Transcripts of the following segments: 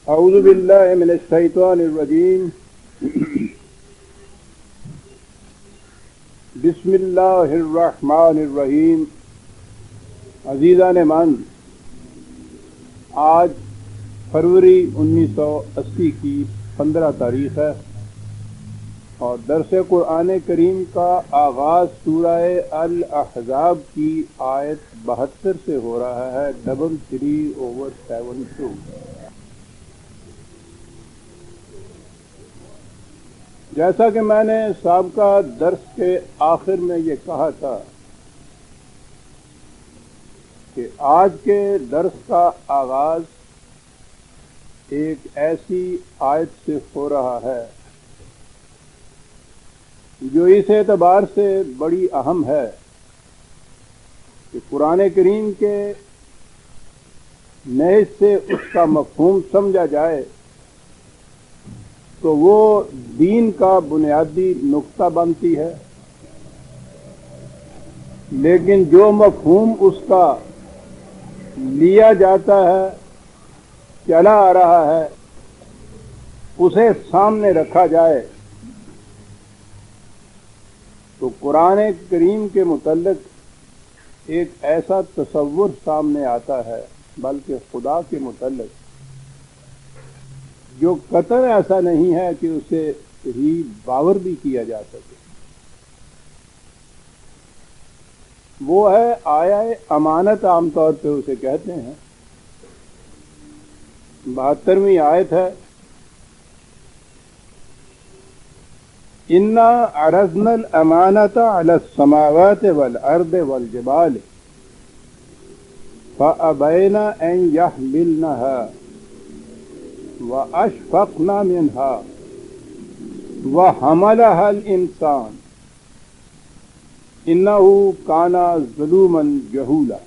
اعوذ باللہ من الشیطان الرجیم بسم اللہ الرحمن الرحیم۔ عزیزان من، آج فروری 1980 کی 15 تاریخ ہے اور درس قرآن کریم کا آغاز سورہ الاحزاب کی آیت 72 سے ہو رہا ہے، 332۔ جیسا کہ میں نے سابقہ درس کے آخر میں یہ کہا تھا کہ آج کے درس کا آغاز ایک ایسی آیت سے ہو رہا ہے جو اس اعتبار سے بڑی اہم ہے کہ قرآن کریم کے نہج سے اس کا مفہوم سمجھا جائے تو وہ دین کا بنیادی نقطہ بنتی ہے، لیکن جو مفہوم اس کا لیا جاتا ہے، چلا آ رہا ہے، اسے سامنے رکھا جائے تو قرآن کریم کے متعلق ایک ایسا تصور سامنے آتا ہے، بلکہ خدا کے متعلق جو قطعاً ایسا نہیں ہے کہ اسے ہی باور بھی کیا جا سکے۔ وہ ہے آیا امانت، عام طور پہ اسے کہتے ہیں۔ 72ویں آیت ہے، اِنَّا عَرَضْنَا الْأَمَانَةَ عَلَى السَّمَاوَاتِ وَالْأَرْضِ وَالْجِبَالِ فَأَبَيْنَ أَن يَحْمِلْنَهَا وَأَشْفَقْنَ مِنْهَا وَحَمَلَهَا الْإِنسَانُ إِنَّهُ كَانَ ظَلُومًا جَهُولًا۔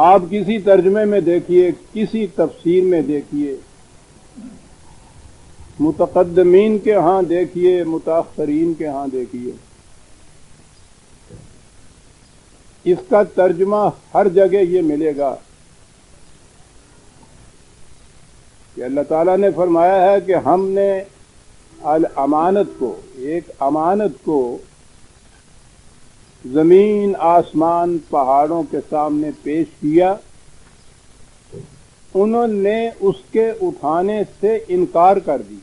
آپ کسی ترجمے میں دیکھیے، کسی تفسیر میں دیکھیے، متقدمین کے ہاں دیکھیے، متاخرین کے ہاں دیکھیے، اس کا ترجمہ ہر جگہ یہ ملے گا کہ اللہ تعالیٰ نے فرمایا ہے کہ ہم نے الامانت کو، ایک امانت کو زمین، آسمان، پہاڑوں کے سامنے پیش کیا، انہوں نے اس کے اٹھانے سے انکار کر دی۔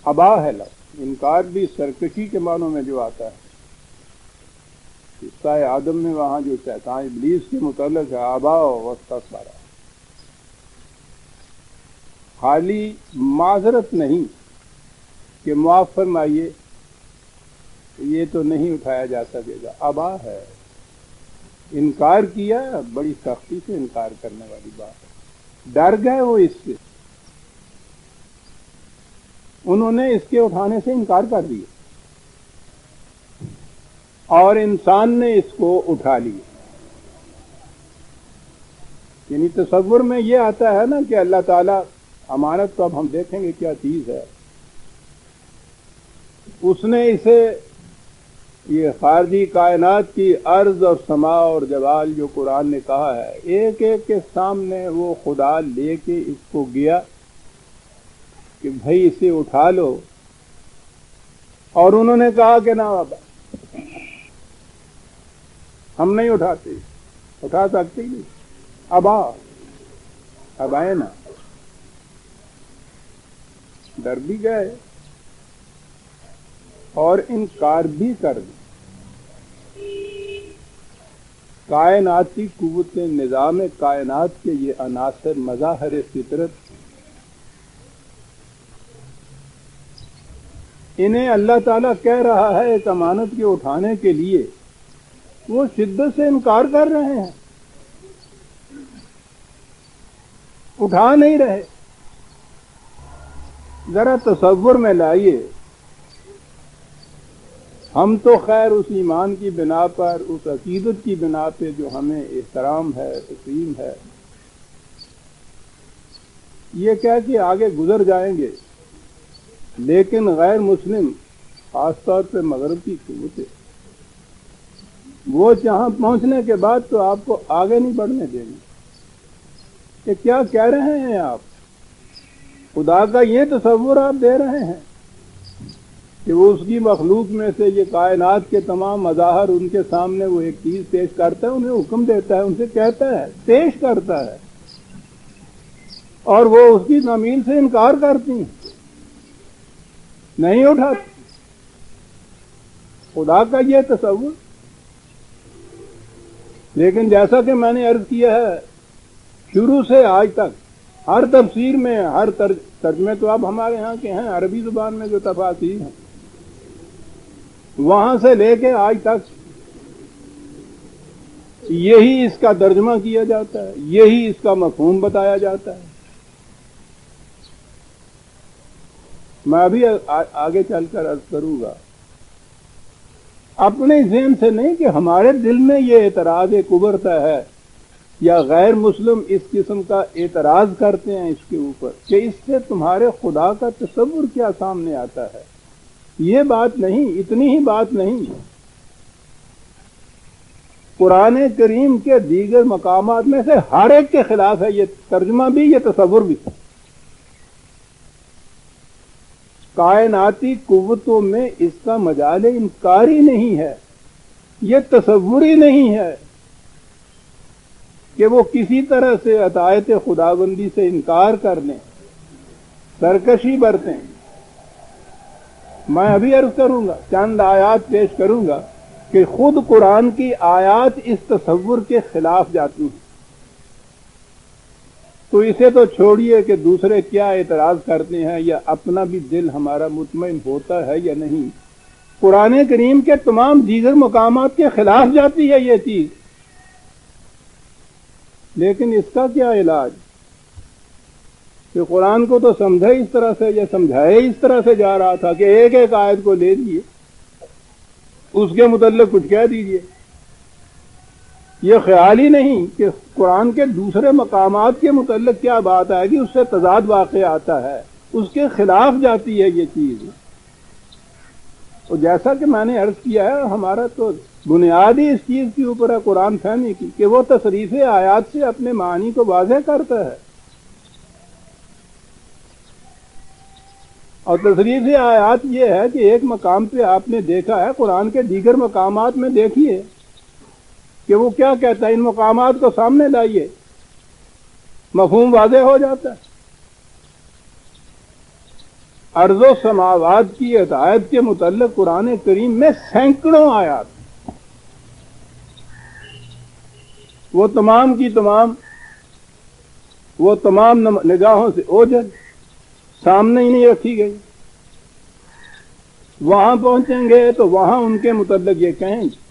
ابا ہے لفظ، انکار بھی سرکشی کے معنوں میں جو آتا ہے۔ قصہ آدم میں وہاں جو شیطان ابلیس کے متعلق ہے، ابا واستکبر، خالی معذرت نہیں کہ معاف فرمائیے یہ تو نہیں اٹھایا جا سکے گا، ابا ہے، انکار کیا، بڑی سختی سے انکار کرنے والی بات ہے۔ ڈر گئے وہ اس سے، انہوں نے اس کے اٹھانے سے انکار کر دیا اور انسان نے اس کو اٹھا لیا۔ یعنی تصور میں یہ آتا ہے نا کہ اللہ تعالیٰ، امانت تو اب ہم دیکھیں گے کیا چیز ہے، اس نے اسے، یہ خارجی کائنات کی ارض اور سما اور جبال جو قرآن نے کہا ہے، ایک ایک کے سامنے وہ خدا لے کے اس کو گیا کہ بھائی اسے اٹھا لو، اور انہوں نے کہا کہ نہ بابا، ہم نہیں اٹھا سکتے ہی نہیں، اب آئے نا، ڈر بھی گئے اور انکار بھی کر دی۔ کائناتی قوت، نظام کائنات کے یہ عناصر، مظاہر فطرت، انہیں اللہ تعالیٰ کہہ رہا ہے ایک امانت کے اٹھانے کے لیے، وہ شدت سے انکار کر رہے ہیں، اٹھا نہیں رہے۔ ذرا تصور میں لائیے، ہم تو خیر اس ایمان کی بنا پر، اس عقیدت کی بنا پہ جو ہمیں احترام ہے، تسلیم ہے، یہ کہہ کہ آگے گزر جائیں گے، لیکن غیر مسلم، خاص طور پہ مغرب کی قوتیں، وہ جہاں پہنچنے کے بعد تو آپ کو آگے نہیں بڑھنے دیں گے۔ کہ کیا کہہ رہے ہیں آپ؟ خدا کا یہ تصور آپ دے رہے ہیں کہ وہ اس کی مخلوق میں سے یہ کائنات کے تمام مظاہر ان کے سامنے وہ ایک چیز پیش کرتا ہے، انہیں حکم دیتا ہے، ان سے کہتا ہے، پیش کرتا ہے، اور وہ اس کی تعمیل سے انکار کرتی ہیں، نہیں اٹھاتی؟ خدا کا یہ تصور۔ لیکن جیسا کہ میں نے عرض کیا ہے، شروع سے آج تک ہر تفسیر میں، ہر ترجمے تو اب ہمارے ہاں کے ہیں عربی زبان میں جو تفاسیر ہیں، وہاں سے لے کے آج تک یہی اس کا ترجمہ کیا جاتا ہے، یہی اس کا مفہوم بتایا جاتا ہے۔ میں ابھی آگے چل کر عرض کروں گا، اپنے ذہن سے نہیں کہ ہمارے دل میں یہ اعتراض ابھرتا ہے یا غیر مسلم اس قسم کا اعتراض کرتے ہیں اس کے اوپر کہ اس سے تمہارے خدا کا تصور کیا سامنے آتا ہے۔ یہ بات نہیں، اتنی ہی بات نہیں، قرآن کریم کے دیگر مقامات میں سے ہر ایک کے خلاف ہے یہ ترجمہ بھی، یہ تصور بھی۔ کائناتی قوتوں میں اس کا مجال انکار ہی نہیں ہے، یہ تصور ہی نہیں ہے کہ وہ کسی طرح سے عطایت خداوندی سے انکار کر لیں، سرکشی برتیں۔ میں ابھی عرض کروں گا، چند آیات پیش کروں گا کہ خود قرآن کی آیات اس تصور کے خلاف جاتی ہیں۔ تو اسے تو چھوڑیے کہ دوسرے کیا اعتراض کرتے ہیں یا اپنا بھی دل ہمارا مطمئن ہوتا ہے یا نہیں، قرآن کریم کے تمام دیگر مقامات کے خلاف جاتی ہے یہ چیز۔ لیکن اس کا کیا علاج؟ کہ قرآن کو تو سمجھے اس طرح سے یا سمجھائے اس طرح سے جا رہا تھا کہ ایک ایک آیت کو لے لیجیے، اس کے متعلق کچھ کہہ دیجیے۔ یہ خیال ہی نہیں کہ قرآن کے دوسرے مقامات کے متعلق کیا بات آئے گی، اس سے تضاد واقع آتا ہے، اس کے خلاف جاتی ہے یہ چیز۔ اور جیسا کہ میں نے عرض کیا ہے، ہمارا تو بنیادی اس چیز کے اوپر ہے قرآن فہمی کی کہ وہ تصریف آیات سے اپنے معنی کو واضح کرتا ہے، اور تصریف آیات یہ ہے کہ ایک مقام پہ آپ نے دیکھا ہے، قرآن کے دیگر مقامات میں دیکھیے کہ وہ کیا کہتا ہے، ان مقامات کو سامنے لائیے، مفہوم واضح ہو جاتا ہے۔ ارض و سماوات کی ہدایت کے متعلق قرآن کریم میں سینکڑوں آیات، وہ تمام کی تمام، وہ تمام نگاہوں سے اوجھل سامنے ہی نہیں رکھی گئی۔ وہاں پہنچیں گے تو وہاں ان کے متعلق یہ کہیں گے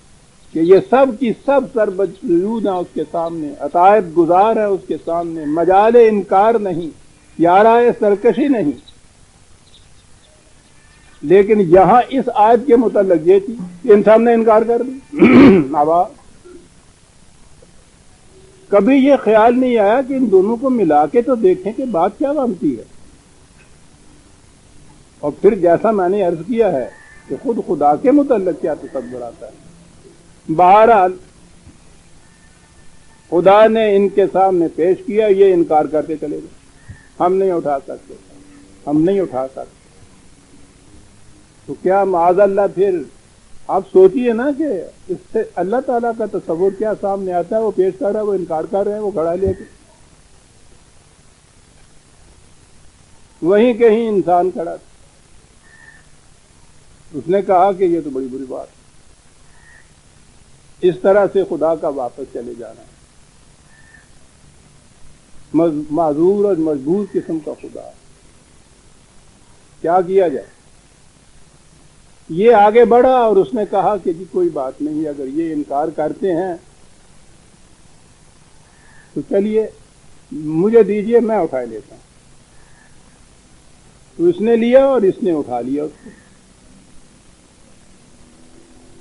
کہ یہ سب کی سب سربجود ہیں اس کے سامنے، عطایت گزار ہے اس کے سامنے، مجال انکار نہیں، یارائے سرکشی نہیں۔ لیکن یہاں اس آیت کے متعلق یہ تھی کہ ان سب نے انکار کر دی۔ کبھی یہ خیال نہیں آیا کہ ان دونوں کو ملا کے تو دیکھیں کہ بات کیا بنتی ہے۔ اور پھر جیسا میں نے عرض کیا ہے کہ خود خدا کے متعلق کیا تصور آتا ہے۔ بہرحال خدا نے ان کے سامنے پیش کیا، یہ انکار کرتے چلے گئے، ہم نہیں اٹھا سکتے، ہم نہیں اٹھا سکتے۔ تو کیا معاذ اللہ پھر آپ سوچئے نا کہ اس سے اللہ تعالیٰ کا تصور کیا سامنے آتا ہے، وہ پیش کر رہا ہے، وہ انکار کر رہے ہیں، وہ گھڑا لے کے وہیں کہیں انسان کھڑا تھا، اس نے کہا کہ یہ تو بڑی بری بات ہے، اس طرح سے خدا کا واپس چلے جانا ہے، معذور اور مجبور قسم کا خدا، کیا کیا جائے؟ یہ آگے بڑھا اور اس نے کہا کہ جی کوئی بات نہیں، اگر یہ انکار کرتے ہیں تو چلیے مجھے دیجئے، میں اٹھا لیتا ہوں۔ تو اس نے لیا اور اس نے اٹھا لیا اس کو۔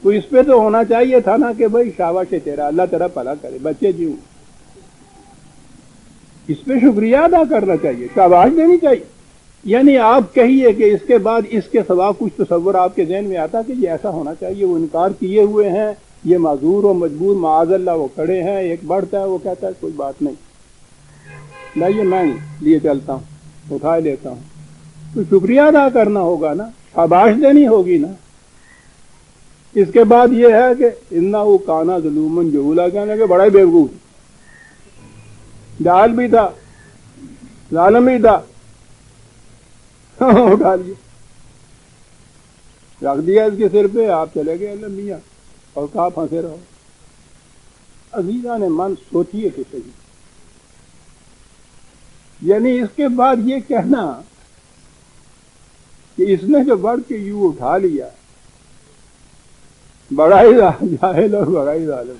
تو اس پہ تو ہونا چاہیے تھا نا کہ بھائی شاباش تیرا، اللہ تیرا بھلا کرے، بچے جیوں، اس پہ شکریہ ادا کرنا چاہیے، شاباش دینی چاہیے۔ یعنی آپ کہیے کہ اس کے بعد اس کے سوا کچھ تصور آپ کے ذہن میں آتا کہ یہ ایسا ہونا چاہیے، وہ انکار کیے ہوئے ہیں، یہ معذور و مجبور، معاذ اللہ وہ کھڑے ہیں، ایک بڑھتا ہے وہ کہتا ہے کوئی بات نہیں۔ لائیے میں لیے چلتا ہوں، اٹھا لیتا ہوں، تو شکریہ ادا کرنا ہوگا نا، شاباش دینی ہوگی نا۔ اس کے بعد یہ ہے کہ انہو کانا ظلومن جہولا، کہنے کہ بڑا ہی بیوقوف، جاہل بھی تھا، ظالم بھی تھا، اٹھا لیا، رکھ دیا اس کے سر پہ، آپ چلے گئے اللہ میاں، اور کہا پھنسے رہو۔ عزیزان من سوچیے کہ صحیح، یعنی اس کے بعد یہ کہنا کہ اس نے جو بڑھ کے یوں اٹھا لیا، بڑا ہی جاہل اور بڑا ہی ظالم۔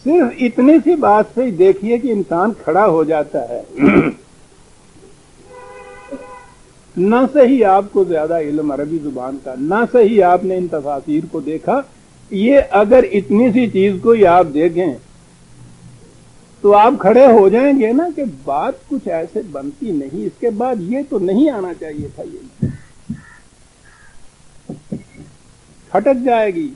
صرف اتنی سی بات سے ہی دیکھیے کہ انسان کھڑا ہو جاتا ہے۔ نہ صحیح آپ کو زیادہ علم عربی زبان کا، نہ صحیح آپ نے ان تفاسیر کو دیکھا، یہ اگر اتنی سی چیز کو ہی آپ دیکھیں تو آپ کھڑے ہو جائیں گے نا کہ بات کچھ ایسے بنتی نہیں، اس کے بعد یہ تو نہیں آنا چاہیے تھا، یہ کھٹک جائے گی۔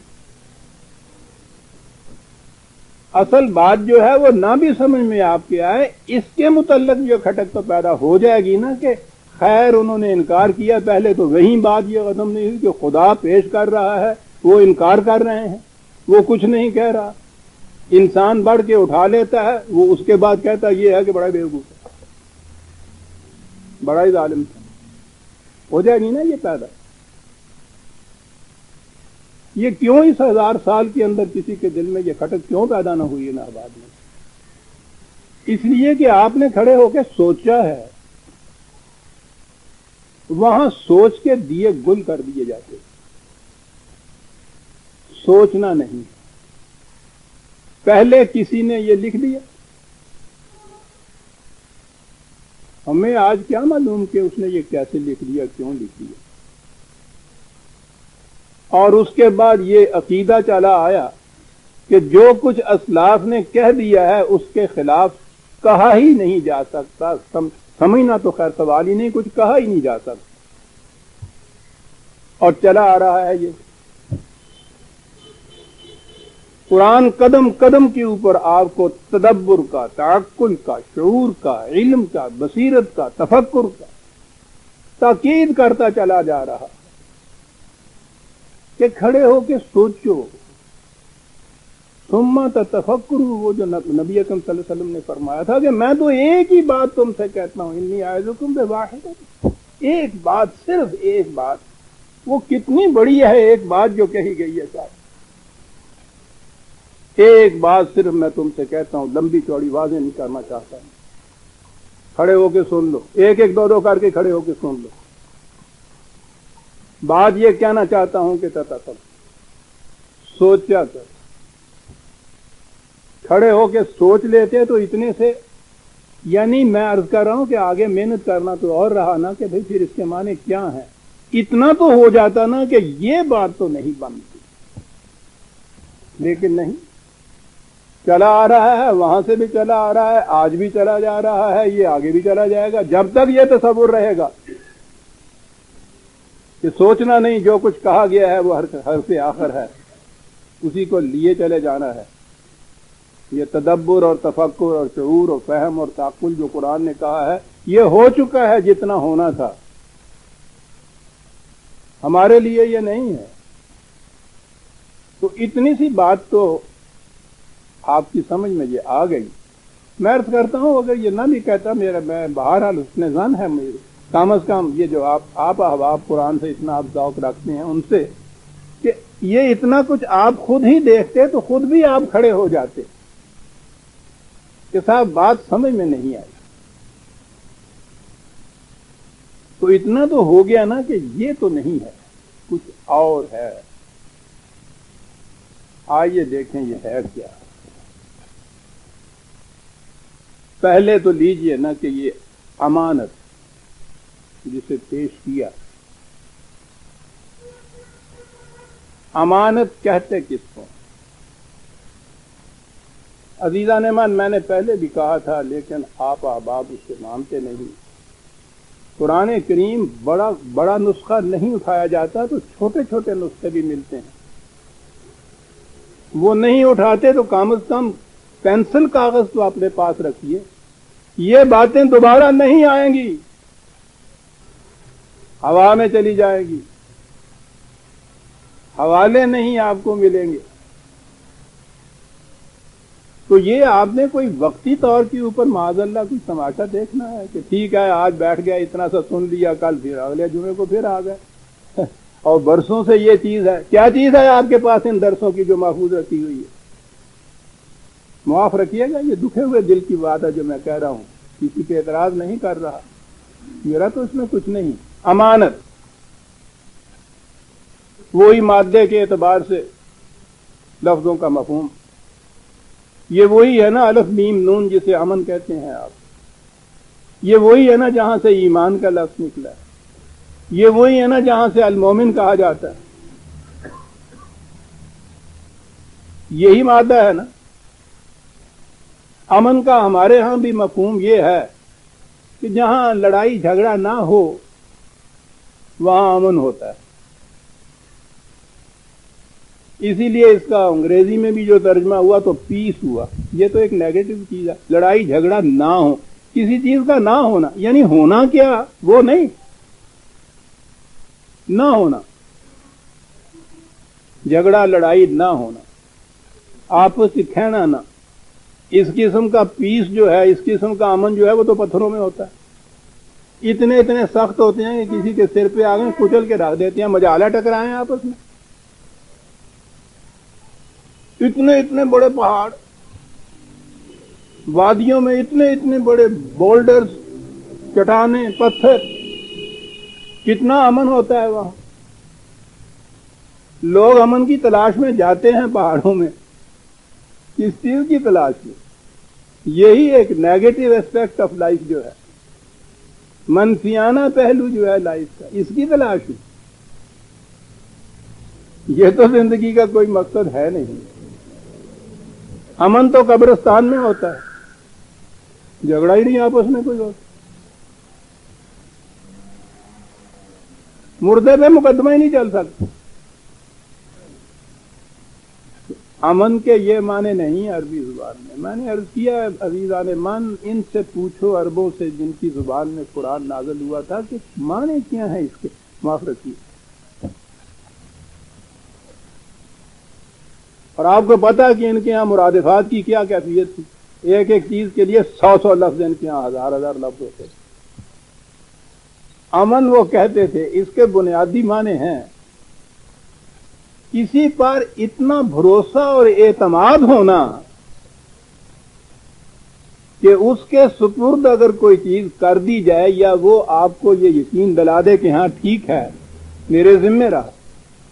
اصل بات جو ہے وہ نہ بھی سمجھ میں آپ کے آئے، اس کے متعلق جو کھٹک تو پیدا ہو جائے گی نا کہ خیر انہوں نے انکار کیا، پہلے تو وہی بات یہ ختم نہیں ہوئی کہ خدا پیش کر رہا ہے، وہ انکار کر رہے ہیں، وہ کچھ نہیں کہہ رہا، انسان بڑھ کے اٹھا لیتا ہے، وہ اس کے بعد کہتا یہ ہے کہ بڑا بیوقوف ہے، بڑا ہی ظالم تھا، ہو جائے گی نا یہ پیدا۔ یہ کیوں اس 1000 سال کے اندر کسی کے دل میں یہ کھٹک کیوں پیدا نہ ہوئی نا آباد میں؟ اس لیے کہ آپ نے کھڑے ہو کے سوچا ہے، وہاں سوچ کے دیے گل کر دیے جاتے، سوچنا نہیں۔ پہلے کسی نے یہ لکھ دیا، ہمیں آج کیا معلوم کہ اس نے یہ کیسے لکھ دیا، کیوں لکھ دیا، اور اس کے بعد یہ عقیدہ چلا آیا کہ جو کچھ اسلاف نے کہہ دیا ہے اس کے خلاف کہا ہی نہیں جا سکتا، سمجھنا تو خیر سوال ہی نہیں، کچھ کہا ہی نہیں جا سکتا، اور چلا آ رہا ہے یہ قرآن قدم قدم کے اوپر آپ کو تدبر کا، تعقل کا، شعور کا، علم کا، بصیرت کا، تفکر کا تاکید کرتا چلا جا رہا کہ کھڑے ہو کے سوچو، ثم تتفکروا، وہ جو نبی اکرم صلی اللہ علیہ وسلم نے فرمایا تھا کہ میں تو ایک ہی بات تم سے کہتا ہوں، انی اعظکم بواحدۃ، ایک بات، صرف ایک بات، وہ کتنی بڑی ہے ایک بات جو کہی گئی ہے صاحب، ایک بات صرف میں تم سے کہتا ہوں، لمبی چوڑی واضح نہیں کرنا چاہتا ہوں، کھڑے ہو کے سن لو، ایک ایک دو دو کر کے کھڑے ہو کے سن لو۔ بات یہ کہنا چاہتا ہوں کہ تتفکر، سوچا کر، کھڑے ہو کے سوچ لیتے تو اتنے سے، یعنی میں عرض کر رہا ہوں کہ آگے محنت کرنا تو اور رہا نا کہ بھئی پھر اس کے معنی کیا ہیں، اتنا تو ہو جاتا نا کہ یہ بات تو نہیں بنتی، لیکن نہیں، چلا آ رہا ہے، وہاں سے بھی چلا آ رہا ہے، آج بھی چلا جا رہا ہے، یہ آگے بھی چلا جائے گا جب تک یہ تصور رہے گا کہ سوچنا نہیں، جو کچھ کہا گیا ہے وہ حرف آخر ہے، اسی کو لیے چلے جانا ہے۔ یہ تدبر اور تفکر اور شعور اور فہم اور تعقل جو قرآن نے کہا ہے، یہ ہو چکا ہے جتنا ہونا تھا، ہمارے لیے یہ نہیں ہے۔ تو اتنی سی بات تو آپ کی سمجھ میں یہ آ گئی۔ میں عرض کرتا ہوں اگر یہ نہ بھی کہتا، میں بہرحال حسن ظن ہے میرے، کم از کم یہ جو آپ احباب قرآن سے اتنا آپ ذوق رکھتے ہیں ان سے، کہ یہ اتنا کچھ آپ خود ہی دیکھتے تو خود بھی آپ کھڑے ہو جاتے کہ صاحب بات سمجھ میں نہیں آئی۔ تو اتنا تو ہو گیا نا کہ یہ تو نہیں ہے، کچھ اور ہے۔ آئیے دیکھیں یہ ہے کیا۔ پہلے تو لیجئے نا کہ یہ امانت جسے پیش کیا، امانت کہتے کس کو؟ عزیزان من، میں نے پہلے بھی کہا تھا لیکن آپ احباب اسے مانتے نہیں۔ قرآن کریم بڑا نسخہ نہیں اٹھایا جاتا تو چھوٹے چھوٹے نسخے بھی ملتے ہیں، وہ نہیں اٹھاتے تو کم از کم پینسل کاغذ تو اپنے پاس رکھیے، یہ باتیں دوبارہ نہیں آئیں گی، ہوا میں چلی جائے گی، حوالے نہیں آپ کو ملیں گے۔ تو یہ آپ نے کوئی وقتی طور کے اوپر معاذ اللہ کوئی تماشا دیکھنا ہے کہ ٹھیک ہے آج بیٹھ گیا اتنا سا سن لیا، کل پھر اگلے جمعے کو پھر آ گئے اور برسوں سے یہ چیز ہے۔ کیا چیز ہے آپ کے پاس ان درسوں کی جو محفوظ رکھی ہوئی ہے؟ معاف رکھیے گا، یہ دکھے ہوئے دل کی بات ہے جو میں کہہ رہا ہوں، کسی پہ اعتراض نہیں کر رہا، میرا تو اس میں کچھ نہیں۔ امانت وہی مادے کے اعتبار سے لفظوں کا مفہوم، یہ وہی ہے نا الف میم نون جسے امن کہتے ہیں آپ، یہ وہی ہے نا جہاں سے ایمان کا لفظ نکلا ہے، یہ وہی ہے نا جہاں سے المومن کہا جاتا ہے، یہی مادہ ہے نا۔ امن کا ہمارے ہاں بھی مفہوم یہ ہے کہ جہاں لڑائی جھگڑا نہ ہو وہاں امن ہوتا ہے۔ اسی لیے اس کا انگریزی میں بھی جو ترجمہ ہوا تو پیس ہوا، یہ تو ایک نیگیٹو چیز ہے، لڑائی جھگڑا نہ ہو، کسی چیز کا نہ ہونا، یعنی ہونا کیا وہ نہیں، نہ ہونا، جھگڑا لڑائی نہ ہونا، آپس کی کھینا نہ، اس قسم کا پیس جو ہے، اس قسم کا امن جو ہے وہ تو پتھروں میں ہوتا ہے، اتنے اتنے سخت ہوتے ہیں کہ کسی کے سر پہ آ گئے کچل کے رکھ دیتے ہیں، مجالہ ٹکرائے ہیں آپس میں، اتنے اتنے بڑے پہاڑ، وادیوں میں اتنے اتنے بڑے بولڈرز، چٹانیں، پتھر، کتنا امن ہوتا ہے وہاں۔ لوگ امن کی تلاش میں جاتے ہیں پہاڑوں میں، کس چیز کی تلاش میں؟ یہی ایک نیگیٹو اسپیکٹ آف لائف جو ہے، منفیانہ پہلو جو ہے لائف کا، اس کی تلاش میں۔ یہ تو زندگی کا کوئی مقصد ہے نہیں۔ امن تو قبرستان میں ہوتا ہے، جھگڑا ہی نہیں آپس میں کوئی ہوتا، مردے پہ مقدمہ ہی نہیں چل سکتا۔ امن کے یہ معنی نہیں عربی زبان میں، میں نے عرض کیا ہے عزیزان من، ان سے پوچھو عربوں سے جن کی زبان میں قرآن نازل ہوا تھا کہ معنی کیا ہے اس کے، معاف رکھیے۔ اور آپ کو پتا کہ ان کے ہاں مرادفات کی کیا کیفیت تھی، ایک ایک چیز کے لیے 100 لفظ، ان کے ہاں 1000 لفظ ہوتے تھے۔ امن وہ کہتے تھے، اس کے بنیادی معنی ہیں کسی پر اتنا بھروسہ اور اعتماد ہونا کہ اس کے سپرد اگر کوئی چیز کر دی جائے یا وہ آپ کو یہ یقین دلا دے کہ ہاں ٹھیک ہے میرے ذمہ رہا،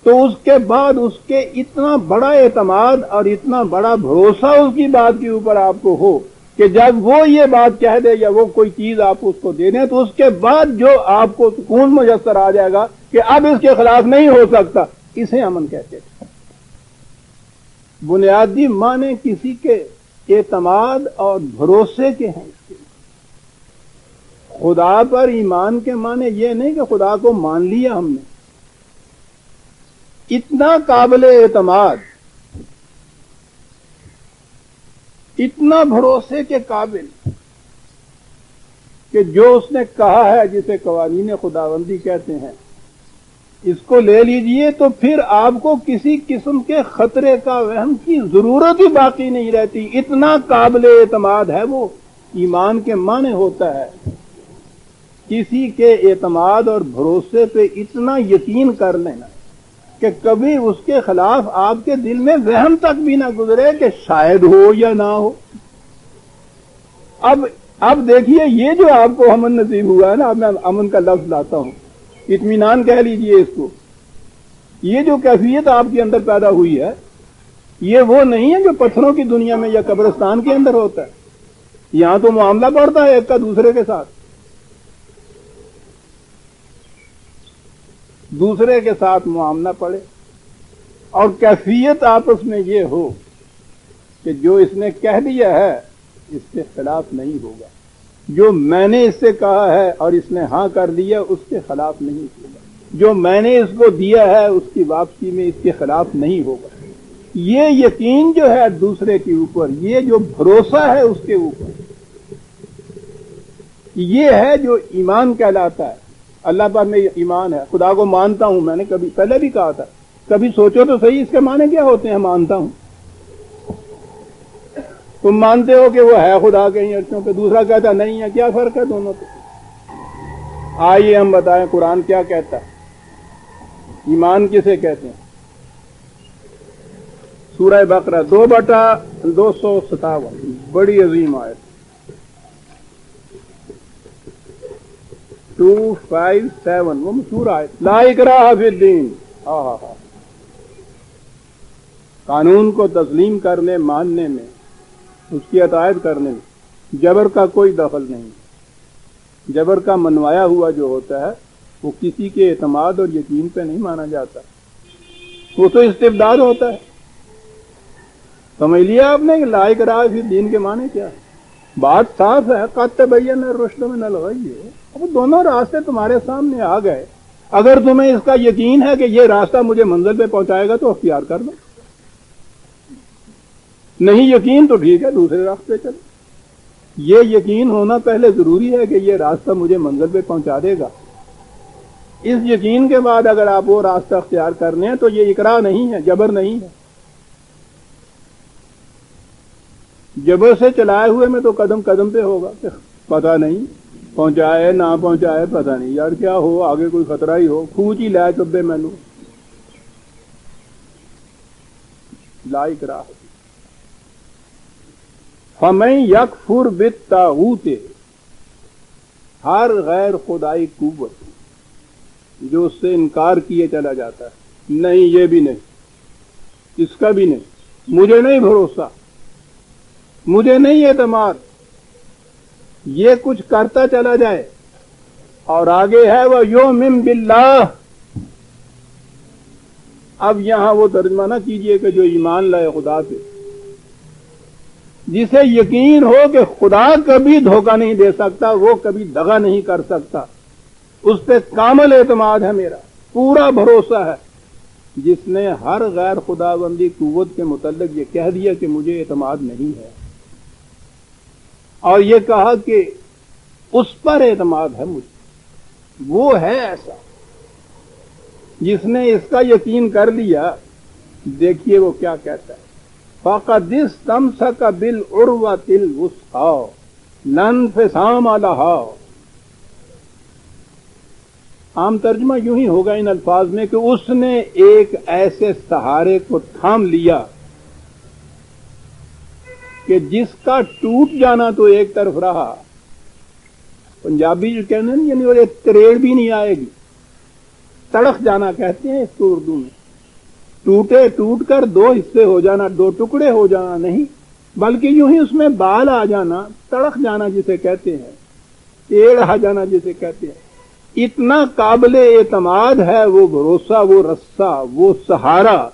تو اس کے بعد اس کے اتنا بڑا اعتماد اور اتنا بڑا بھروسہ اس کی بات کے اوپر آپ کو ہو کہ جب وہ یہ بات کہہ دے یا وہ کوئی چیز آپ اس کو دے دیں تو اس کے بعد جو آپ کو سکون میسر آ جائے گا کہ اب اس کے خلاف نہیں ہو سکتا، اسے امن کہتے تھے۔ بنیادی معنی کسی کے اعتماد اور بھروسے کے ہیں اس کے۔ خدا پر ایمان کے معنی یہ نہیں کہ خدا کو مان لیا ہم نے، اتنا قابل اعتماد، اتنا بھروسے کے قابل کہ جو اس نے کہا ہے، جسے قوانین خداوندی کہتے ہیں، اس کو لے لیجئے تو پھر آپ کو کسی قسم کے خطرے کا وہم کی ضرورت ہی باقی نہیں رہتی، اتنا قابل اعتماد ہے وہ۔ ایمان کے معنی ہوتا ہے کسی کے اعتماد اور بھروسے پہ اتنا یقین کر لینا کہ کبھی اس کے خلاف آپ کے دل میں وہم تک بھی نہ گزرے کہ شاید ہو یا نہ ہو۔ اب دیکھیے یہ جو آپ کو امن نصیب ہوا ہے نا، اب میں امن کا لفظ لاتا ہوں، اطمینان کہہ لیجئے اس کو، یہ جو کیفیت آپ کے اندر پیدا ہوئی ہے یہ وہ نہیں ہے جو پتھروں کی دنیا میں یا قبرستان کے اندر ہوتا ہے۔ یہاں تو معاملہ پڑتا ہے ایک کا دوسرے کے ساتھ، دوسرے کے ساتھ معاملہ پڑے اور کیفیت آپس میں یہ ہو کہ جو اس نے کہہ دیا ہے اس کے خلاف نہیں ہوگا، جو میں نے اس سے کہا ہے اور اس نے ہاں کر دیا اس کے خلاف نہیں ہوگا، جو میں نے اس کو دیا ہے اس کی واپسی میں اس کے خلاف نہیں ہوگا۔ یہ یقین جو ہے دوسرے کے اوپر، یہ جو بھروسہ ہے اس کے اوپر، یہ ہے جو ایمان کہلاتا ہے۔ اللہ پر میں ایمان ہے، خدا کو مانتا ہوں۔ میں نے کبھی پہلے بھی کہا تھا، کبھی سوچو تو صحیح اس کے معنی کیا ہوتے ہیں۔ مانتا ہوں، تم مانتے ہو کہ وہ ہے خدا کہیں عرشوں پہ، دوسرا کہتا نہیں ہے، کیا فرق ہے دونوں پہ؟ آئیے ہم بتائیں قرآن کیا کہتا ہے، ایمان کسے کہتے ہیں۔ سورہ بقرہ 2/257، بڑی عظیم آیت، 257، وہ مشہور آیت، لا اکراہ فی الدین۔ قانون کو تسلیم کرنے، ماننے میں، اس کی اطاعت کرنے میں جبر کا کوئی دخل نہیں۔ جبر کا منوایا ہوا جو ہوتا ہے وہ کسی کے اعتماد اور یقین پہ نہیں مانا جاتا، وہ تو استبداد ہوتا ہے۔ سمجھ لیا آپ نے کہ لا اکراہ فی الدین کے معنی کیا ہے؟ بات صاف ہے، قد تبین الرشد من الغی۔ اب دونوں راستے تمہارے سامنے آ گئے، اگر تمہیں اس کا یقین ہے کہ یہ راستہ مجھے منزل پہ پہنچائے گا تو اختیار کر دو، نہیں یقین تو ٹھیک ہے دوسرے راستے چلو۔ یہ یقین ہونا پہلے ضروری ہے کہ یہ راستہ مجھے منزل پہ پہنچا دے گا۔ اس یقین کے بعد اگر آپ وہ راستہ اختیار کر لیں تو یہ اکراہ نہیں ہے، جبر نہیں ہے۔ جبر سے چلائے ہوئے میں تو قدم قدم پہ ہوگا کہ پتہ نہیں پہنچائے نہ پہنچائے، پتہ نہیں یار کیا ہو، آگے کوئی خطرہ ہی ہو، کھوچ ہی لائے چبے مینو۔ لا اکراہ۔ فَمَن یکفر بالطاغوت، ہر غیر خدائی قوت جو اس سے انکار کیے چلا جاتا ہے، نہیں یہ بھی نہیں، اس کا بھی نہیں، مجھے نہیں بھروسہ، مجھے نہیں اعتماد، یہ کچھ کرتا چلا جائے۔ اور آگے ہے وَیُؤْمِن بِاللَّهِ۔ اب یہاں وہ ترجمہ نہ کیجئے کہ جو ایمان لائے خدا پہ، جسے یقین ہو کہ خدا کبھی دھوکہ نہیں دے سکتا، وہ کبھی دغا نہیں کر سکتا، اس پہ کامل اعتماد ہے، میرا پورا بھروسہ ہے۔ جس نے ہر غیر خداوندی قوت کے متعلق یہ کہہ دیا کہ مجھے اعتماد نہیں ہے، اور یہ کہا کہ اس پر اعتماد ہے مجھے، وہ ہے ایسا جس نے اس کا یقین کر لیا۔ دیکھیے وہ کیا کہتا ہے، فَقَدِ اسْتَمْسَكَ بِالْعُرْوَةِ الْوُثْقَىٰ لَا انفِصَامَ لَهَا۔ عام ترجمہ یوں ہی ہوگا ان الفاظ میں کہ اس نے ایک ایسے سہارے کو تھام لیا کہ جس کا ٹوٹ جانا تو ایک طرف رہا، پنجابی جو کہتے ہیں یعنی وہ ایک تریڑ بھی نہیں آئے گی، تڑخ جانا کہتے ہیں اس کو اردو میں، ٹوٹ کر دو حصے ہو جانا، دو ٹکڑے ہو جانا نہیں، بلکہ یوں ہی اس میں بال آ جانا، تڑخ جانا جسے کہتے ہیں، ٹیڑھ آ جانا جسے کہتے ہیں۔ اتنا قابل اعتماد ہے وہ بھروسہ، وہ رسہ، وہ سہارا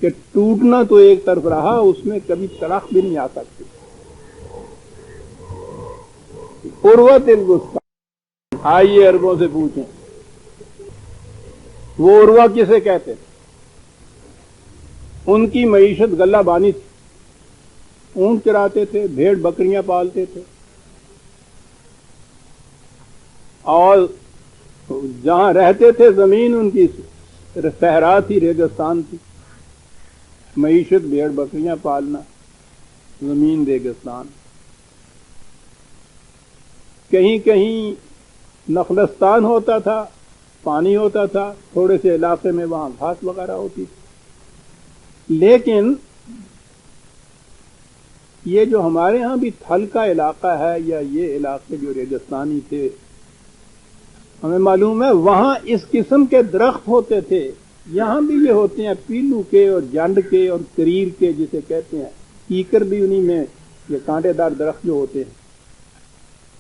کہ ٹوٹنا تو ایک طرف رہا، اس میں کبھی تڑخ بھی نہیں آ سکتی۔ عروۃ الوثقیٰ، آئیے عربوں سے پوچھیں وہ عروہ کسے کہتے ہیں؟ ان کی معیشت غلہ بانی تھی، اونٹ چراتے تھے، بھیڑ بکریاں پالتے تھے، اور جہاں رہتے تھے زمین ان کی صحرا تھی، ریگستان تھی، معیشت بھیڑ بکریاں پالنا، زمین ریگستان، کہیں کہیں نخلستان ہوتا تھا، پانی ہوتا تھا، تھوڑے سے علاقے میں وہاں گھاس وغیرہ ہوتی تھی۔ لیکن یہ جو ہمارے ہاں بھی تھل کا علاقہ ہے، یا یہ علاقے جو ریگستانی تھے، ہمیں معلوم ہے وہاں اس قسم کے درخت ہوتے تھے، یہاں بھی یہ ہوتے ہیں، پیلو کے اور جنڈ کے اور کریر کے جسے کہتے ہیں، کیکر بھی انہی میں، یہ کانٹے دار درخت جو ہوتے ہیں،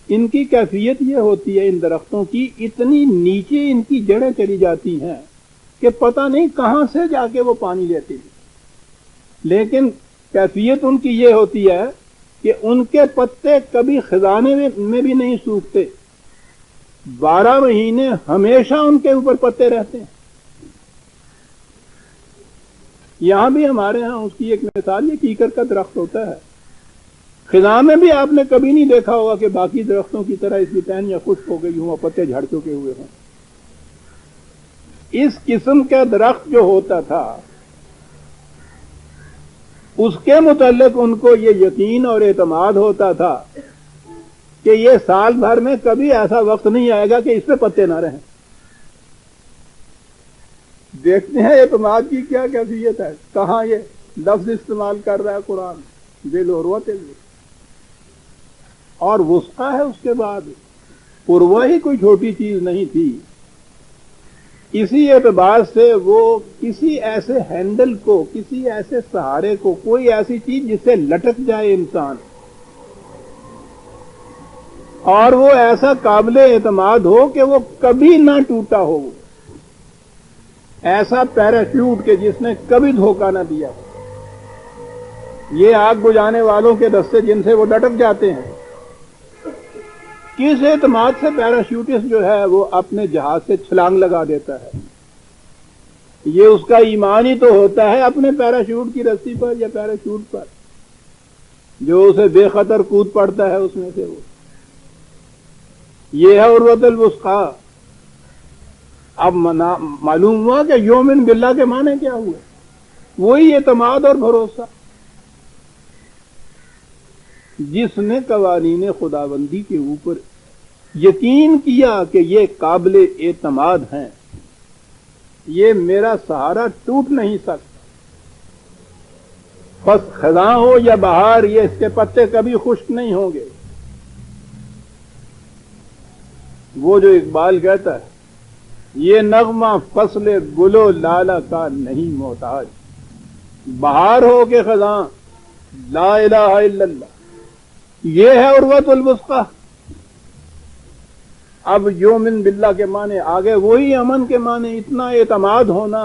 ان کی کیفیت یہ ہوتی ہے، ان درختوں کی اتنی نیچے ان کی جڑیں چلی جاتی ہیں کہ پتہ نہیں کہاں سے جا کے وہ پانی لیتی تھی، لیکن کیفیت ان کی یہ ہوتی ہے کہ ان کے پتے کبھی خزانے میں بھی نہیں سوکھتے، 12 مہینے ہمیشہ ان کے اوپر پتے رہتے ہیں۔ یہاں بھی ہمارے ہاں اس کی ایک مثال یہ کیکر کا درخت ہوتا ہے. خزاں میں بھی آپ نے کبھی نہیں دیکھا ہوگا کہ باقی درختوں کی طرح اس کی ٹہنیاں یا خشک ہو گئی ہوں اور پتے جھڑ چکے ہوئے ہوں. اس قسم کا درخت جو ہوتا تھا اس کے متعلق ان کو یہ یقین اور اعتماد ہوتا تھا کہ یہ سال بھر میں کبھی ایسا وقت نہیں آئے گا کہ اس پہ پتے نہ رہیں. دیکھتے ہیں اعتماد کی کیا کیفیت ہے. کہاں یہ لفظ استعمال کر رہا ہے قرآن، بالعروۃ الوثقی، اور وثقہ ہے اس کے بعد. عروہ ہی کوئی چھوٹی چیز نہیں تھی. اسی اعتبار سے وہ کسی ایسے ہینڈل کو، کسی ایسے سہارے کو، کوئی ایسی چیز جس سے لٹک جائے انسان اور وہ ایسا قابل اعتماد ہو کہ وہ کبھی نہ ٹوٹا ہو، ایسا پیراشوٹ کہ جس نے کبھی دھوکہ نہ دیا. یہ آگ بجھانے والوں کے رستے جن سے وہ لٹک جاتے ہیں، کس اعتماد سے پیراشوٹسٹ جو ہے وہ اپنے جہاز سے چھلانگ لگا دیتا ہے؟ یہ اس کا ایمان ہی تو ہوتا ہے اپنے پیراشوٹ کی رسی پر یا پیراشوٹ پر جو اسے بے خطر کود پڑتا ہے اس میں سے. وہ یہ ہے عروۃ الوثقی. اب معلوم ہوا کہ یومن باللہ کے معنی کیا ہوئے؟ وہی اعتماد اور بھروسہ. جس نے قوانین خداوندی کے اوپر یقین کیا کہ یہ قابل اعتماد ہیں، یہ میرا سہارا ٹوٹ نہیں سکتا، بس خزاں ہو یا بہار، یہ اس کے پتے کبھی خشک نہیں ہوں گے. وہ جو اقبال کہتا ہے یہ نغمہ فصل گل و لالہ کا نہیں محتاج، بہار ہو کے خزاں لا الہ الا اللہ. یہ ہے عروۃ الوثقی. اب یومن باللہ کے معنی آگے وہی امن کے معنی. اتنا اعتماد ہونا،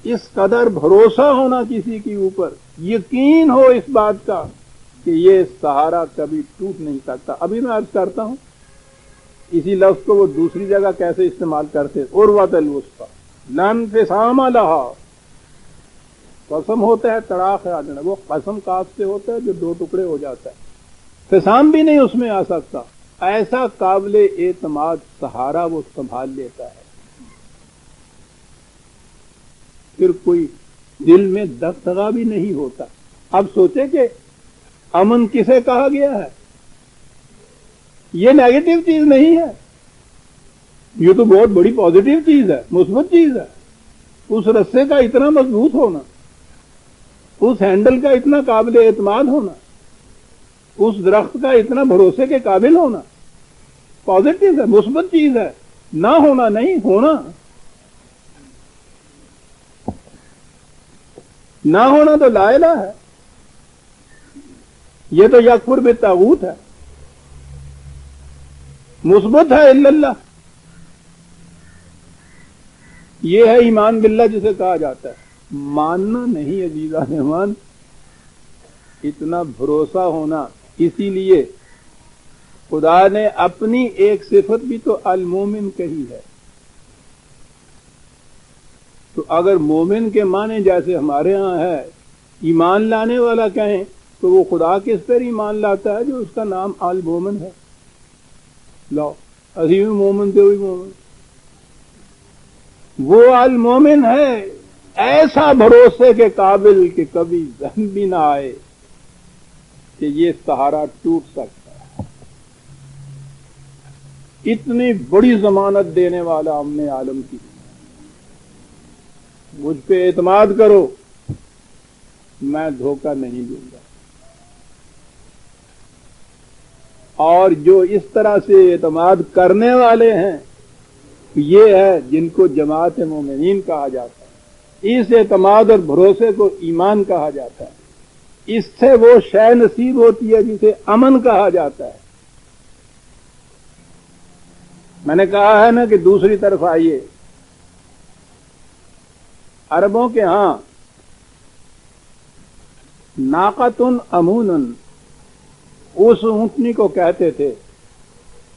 اس قدر بھروسہ ہونا کسی کے اوپر، یقین ہو اس بات کا کہ یہ سہارا کبھی ٹوٹ نہیں سکتا. ابھی میں عرض کرتا ہوں اسی لفظ کو وہ دوسری جگہ کیسے استعمال کرتے. عروۃ الوثقی لا انفصام لہا. قسم ہوتا ہے تڑاق ہے آدمی، وہ قسم کاف سے ہوتا ہے جو دو ٹکڑے ہو جاتا ہے، انفصام بھی نہیں اس میں آ سکتا. ایسا قابل اعتماد سہارا وہ سنبھال لیتا ہے. پھر کوئی دل میں دغدغہ بھی نہیں ہوتا. اب سوچے کہ امن کسے کہا گیا ہے؟ یہ نیگیٹو چیز نہیں ہے، یہ تو بہت بڑی پازیٹو چیز ہے، مثبت چیز ہے. اس رسے کا اتنا مضبوط ہونا، اس ہینڈل کا اتنا قابل اعتماد ہونا، اس درخت کا اتنا بھروسے کے قابل ہونا پازیٹو ہے، مثبت چیز ہے. نہ ہونا نہیں، ہونا. نہ ہونا تو لا الہ ہے. یہ تو یکفر بالطاغوت ہے. مثبت ہے الا اللہ. یہ ہے ایمان باللہ جسے کہا جاتا ہے. ماننا نہیں عزیزان ایمان، اتنا بھروسہ ہونا. اسی لیے خدا نے اپنی ایک صفت بھی تو المومن کہی ہے. تو اگر مومن کے معنی جیسے ہمارے ہاں ہے ایمان لانے والا کہیں تو وہ خدا کس پر ایمان لاتا ہے جو اس کا نام المومن ہے. لو عظیم مومن تھے، وہی مومن وہ المومن ہے. ایسا بھروسے کے قابل کہ کبھی ذہن بھی نہ آئے کہ یہ سہارا ٹوٹ سکتا ہے. اتنی بڑی ضمانت دینے والا امن عالم کی. مجھ پہ اعتماد کرو، میں دھوکہ نہیں دوں گا. اور جو اس طرح سے اعتماد کرنے والے ہیں یہ ہے جن کو جماعت مومنین کہا جاتا ہے. اس اعتماد اور بھروسے کو ایمان کہا جاتا ہے. اس سے وہ شے نصیب ہوتی ہے جسے امن کہا جاتا ہے. میں نے کہا ہے نا کہ دوسری طرف آئیے. عربوں کے ہاں ناقتن امونن اس اونٹنی کو کہتے تھے.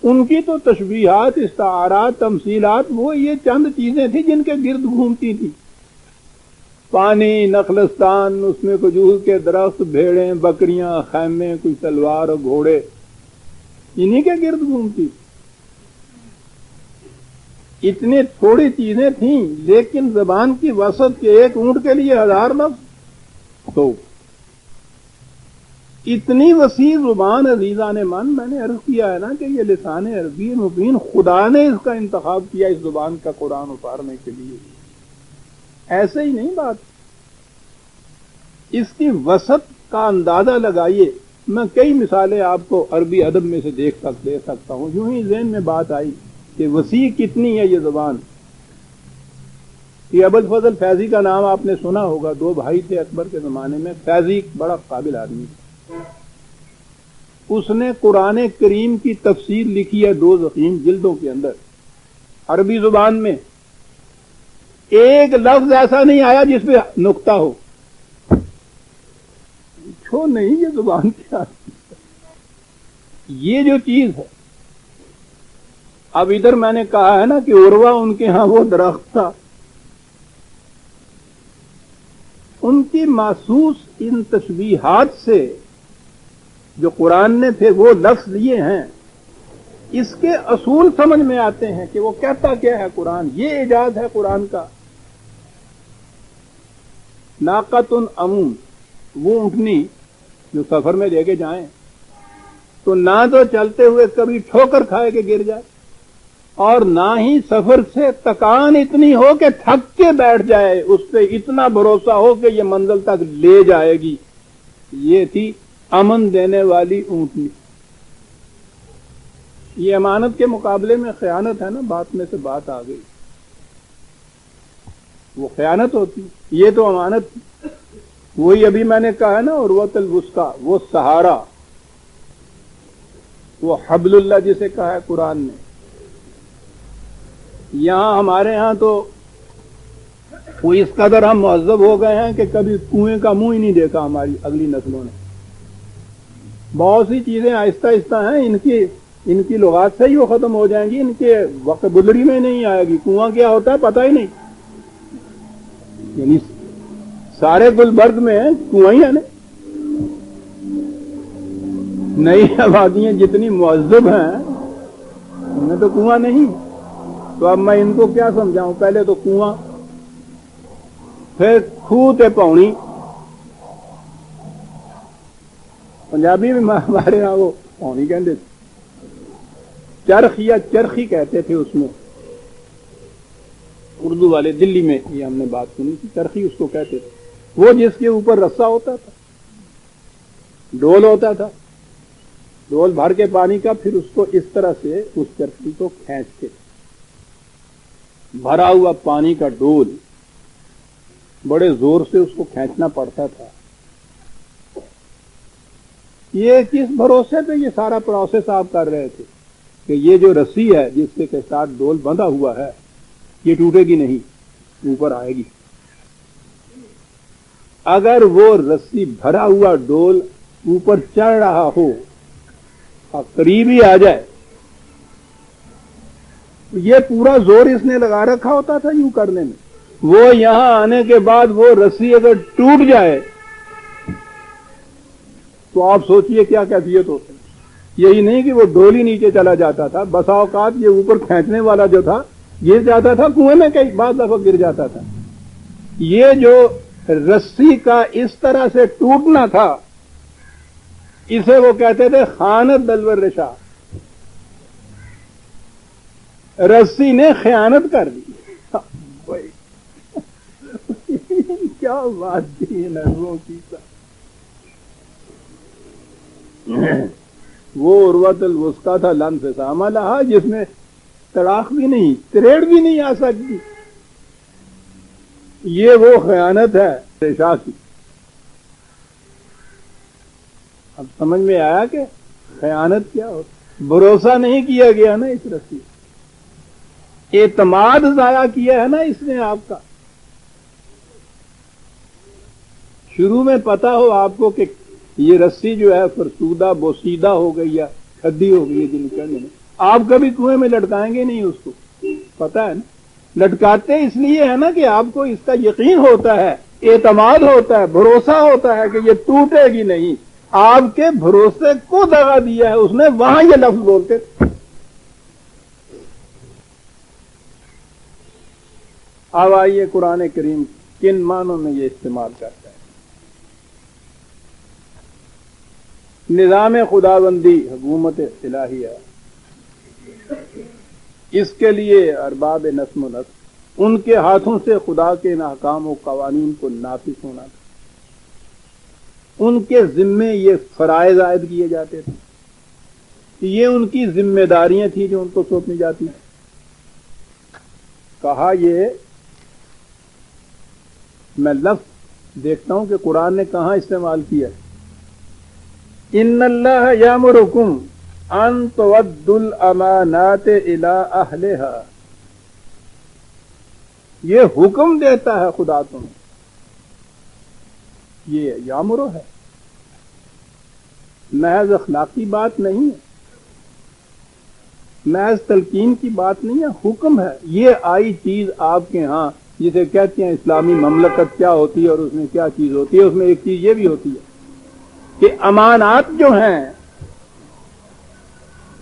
ان کی تو تشبیہات، استعارات، تمثیلات وہ یہ چند چیزیں تھیں جن کے گرد گھومتی تھی. پانی، نخلستان، اس میں کھجور کے درخت، بھیڑیں، بکریاں، خیمے، کوئی تلوار اور گھوڑے، انہی کے گرد گھومتی. اتنی تھوڑی چیزیں تھیں لیکن زبان کی وسعت کے ایک اونٹ کے لیے 1000 لفظ. تو اتنی وسیع زبان عزیزان من، میں نے عرض کیا ہے نا کہ یہ لسان عربی مبین خدا نے اس کا انتخاب کیا اس زبان کا قرآن اتارنے کے لیے. ایسے ہی نہیں بات، اس کی وسعت کا اندازہ لگائیے. میں کئی مثالیں آپ کو عربی ادب میں سے دے سکتا ہوں. یوں ہی ذہن میں بات آئی کہ وسیع کتنی ہے یہ زبان. یہ ابوالفضل فیضی کا نام آپ نے سنا ہوگا، 2 بھائی تھے اکبر کے زمانے میں. فیضی بڑا قابل آدمی تھا. اس نے قرآن کریم کی تفسیر لکھی ہے 2 ضخیم جلدوں کے اندر عربی زبان میں. ایک لفظ ایسا نہیں آیا جس پہ نقطہ ہو. چھو نہیں، یہ زبان کیا یہ جو چیز ہے. اب ادھر میں نے کہا ہے نا کہ عروہ ان کے ہاں وہ درخت تھا. ان کی محسوس ان تشبیہات سے جو قرآن نے پھر وہ لفظ لیے ہیں، اس کے اصول سمجھ میں آتے ہیں کہ وہ کہتا کیا ہے قرآن. یہ اعجاز ہے قرآن کا. ناقۃ عموم، وہ اونٹنی جو سفر میں لے کے جائیں تو نہ تو چلتے ہوئے کبھی ٹھوکر کھائے کے گر جائے، اور نہ ہی سفر سے تکان اتنی ہو کہ تھک کے بیٹھ جائے. اس پہ اتنا بھروسہ ہو کہ یہ منزل تک لے جائے گی. یہ تھی امن دینے والی اونٹنی. یہ امانت کے مقابلے میں خیانت ہے نا، بات میں سے بات آ گئی. وہ خیانت ہوتی، یہ تو امانت تھی. وہی ابھی میں نے کہا ہے نا عروۃ الوثقیٰ، وہ سہارا، وہ حبل اللہ جسے کہا ہے قرآن نے. یہاں ہمارے ہاں تو وہ اس قدر ہم مہذب ہو گئے ہیں کہ کبھی کنویں کا منہ ہی نہیں دیکھا ہماری اگلی نسلوں نے. بہت سی چیزیں آہستہ آہستہ ہیں، ان کی لغات سے ہی وہ ختم ہو جائیں گی. ان کے وقت بلری میں نہیں آئے گی. کنواں کیا ہوتا ہے پتہ ہی نہیں. یعنی سارے گلبرگ میں کنواں ہی ہے نا. نئی آبادیاں جتنی مہذب ہیں ان میں تو کنواں نہیں. تو اب میں ان کو کیا سمجھاؤں؟ پہلے تو کنواں، پھر کھوہ تے پاؤنی. پنجابی میں ہمارے یہاں وہ پاؤنی کہتے تھے. چرخ یا چرخی کہتے تھے اس میں. اردو والے دلی میں یہ ہم نے بات سنی تھی، چرخی اس کو کہتے تھے. وہ جس کے اوپر رسا ہوتا تھا، ڈول ہوتا تھا، ڈول بھر کے پانی کا، پھر اس کو اس طرح سے اس چرخی کو کھینچ کے، بھرا ہوا پانی کا ڈول بڑے زور سے اس کو کھینچنا پڑتا تھا. یہ کس بھروسے پہ یہ سارا پروسیس آپ کر رہے تھے کہ یہ جو رسی ہے جس کے ساتھ ڈول بندھا ہوا ہے یہ ٹوٹے گی نہیں، اوپر آئے گی. اگر وہ رسی بھرا ہوا ڈول اوپر چڑھ رہا ہو اور قریب ہی آ جائے، یہ پورا زور اس نے لگا رکھا ہوتا تھا یوں کرنے میں. وہ یہاں آنے کے بعد وہ رسی اگر ٹوٹ جائے تو آپ سوچئے کیا کیفیت ہوتی. یہی نہیں کہ وہ ڈول ہی نیچے چلا جاتا تھا، بسا اوقات یہ اوپر کھینچنے والا جو تھا گر جاتا تھا کنویں میں، کئی بعض دفعہ گر جاتا تھا. یہ جو رسی کا اس طرح سے ٹوٹنا تھا اسے وہ کہتے تھے خانت دلور رشا. رسی نے خیانت کر دی. کیا بات تھی نظموں کی. وہ عروۃ الوثقیٰ تھا لانفصام لہا، جس میں تڑاق بھی نہیں، تریڑ بھی نہیں آ سکتی. یہ وہ خیانت ہے رشا کی. اب سمجھ میں آیا کہ خیانت کیا ہوتا. بھروسہ نہیں کیا گیا نا اس رسی، اعتماد ضائع کیا ہے نا اس نے آپ کا. شروع میں پتا ہو آپ کو کہ یہ رسی جو ہے فرسودہ بوسیدہ ہو گئی یا کھدی ہو گئی ہے جن چڑھنے میں، آپ کبھی کنویں میں لٹکائیں گے نہیں اس کو. پتا ہے نا، لٹکاتے اس لیے ہے نا کہ آپ کو اس کا یقین ہوتا ہے اعتماد ہوتا ہے، بھروسہ ہوتا ہے کہ یہ ٹوٹے گی نہیں، آپ کے بھروسے کو دغا دیا ہے اس نے، وہاں یہ لفظ بولتے تھے۔ اب آئیے قرآن کریم کن معنوں میں یہ استعمال کرتا ہے۔ نظام خداوندی، حکومت الہیہ، اس کے لیے ارباب نظم و نسق، ان کے ہاتھوں سے خدا کے ان احکام و قوانین کو نافذ ہونا تھا، ان کے ذمے یہ فرائض عائد کیے جاتے تھے، یہ ان کی ذمہ داریاں تھیں جو ان کو سونپی جاتی ہیں۔ کہا یہ، میں لفظ دیکھتا ہوں کہ قرآن نے کہاں استعمال کیا ہے، ان اللہ یامرکم ان تؤدوا الامانات الی اہلہا، یہ حکم دیتا ہے خدا تمہیں، یہ یامرو ہے، محض اخلاقی بات نہیں ہے، محض تلقین کی بات نہیں ہے، حکم ہے۔ یہ آئی چیز آپ کے ہاں جسے کہتے ہیں اسلامی مملکت کیا ہوتی ہے اور اس میں کیا چیز ہوتی ہے، اس میں ایک چیز یہ بھی ہوتی ہے کہ امانات جو ہیں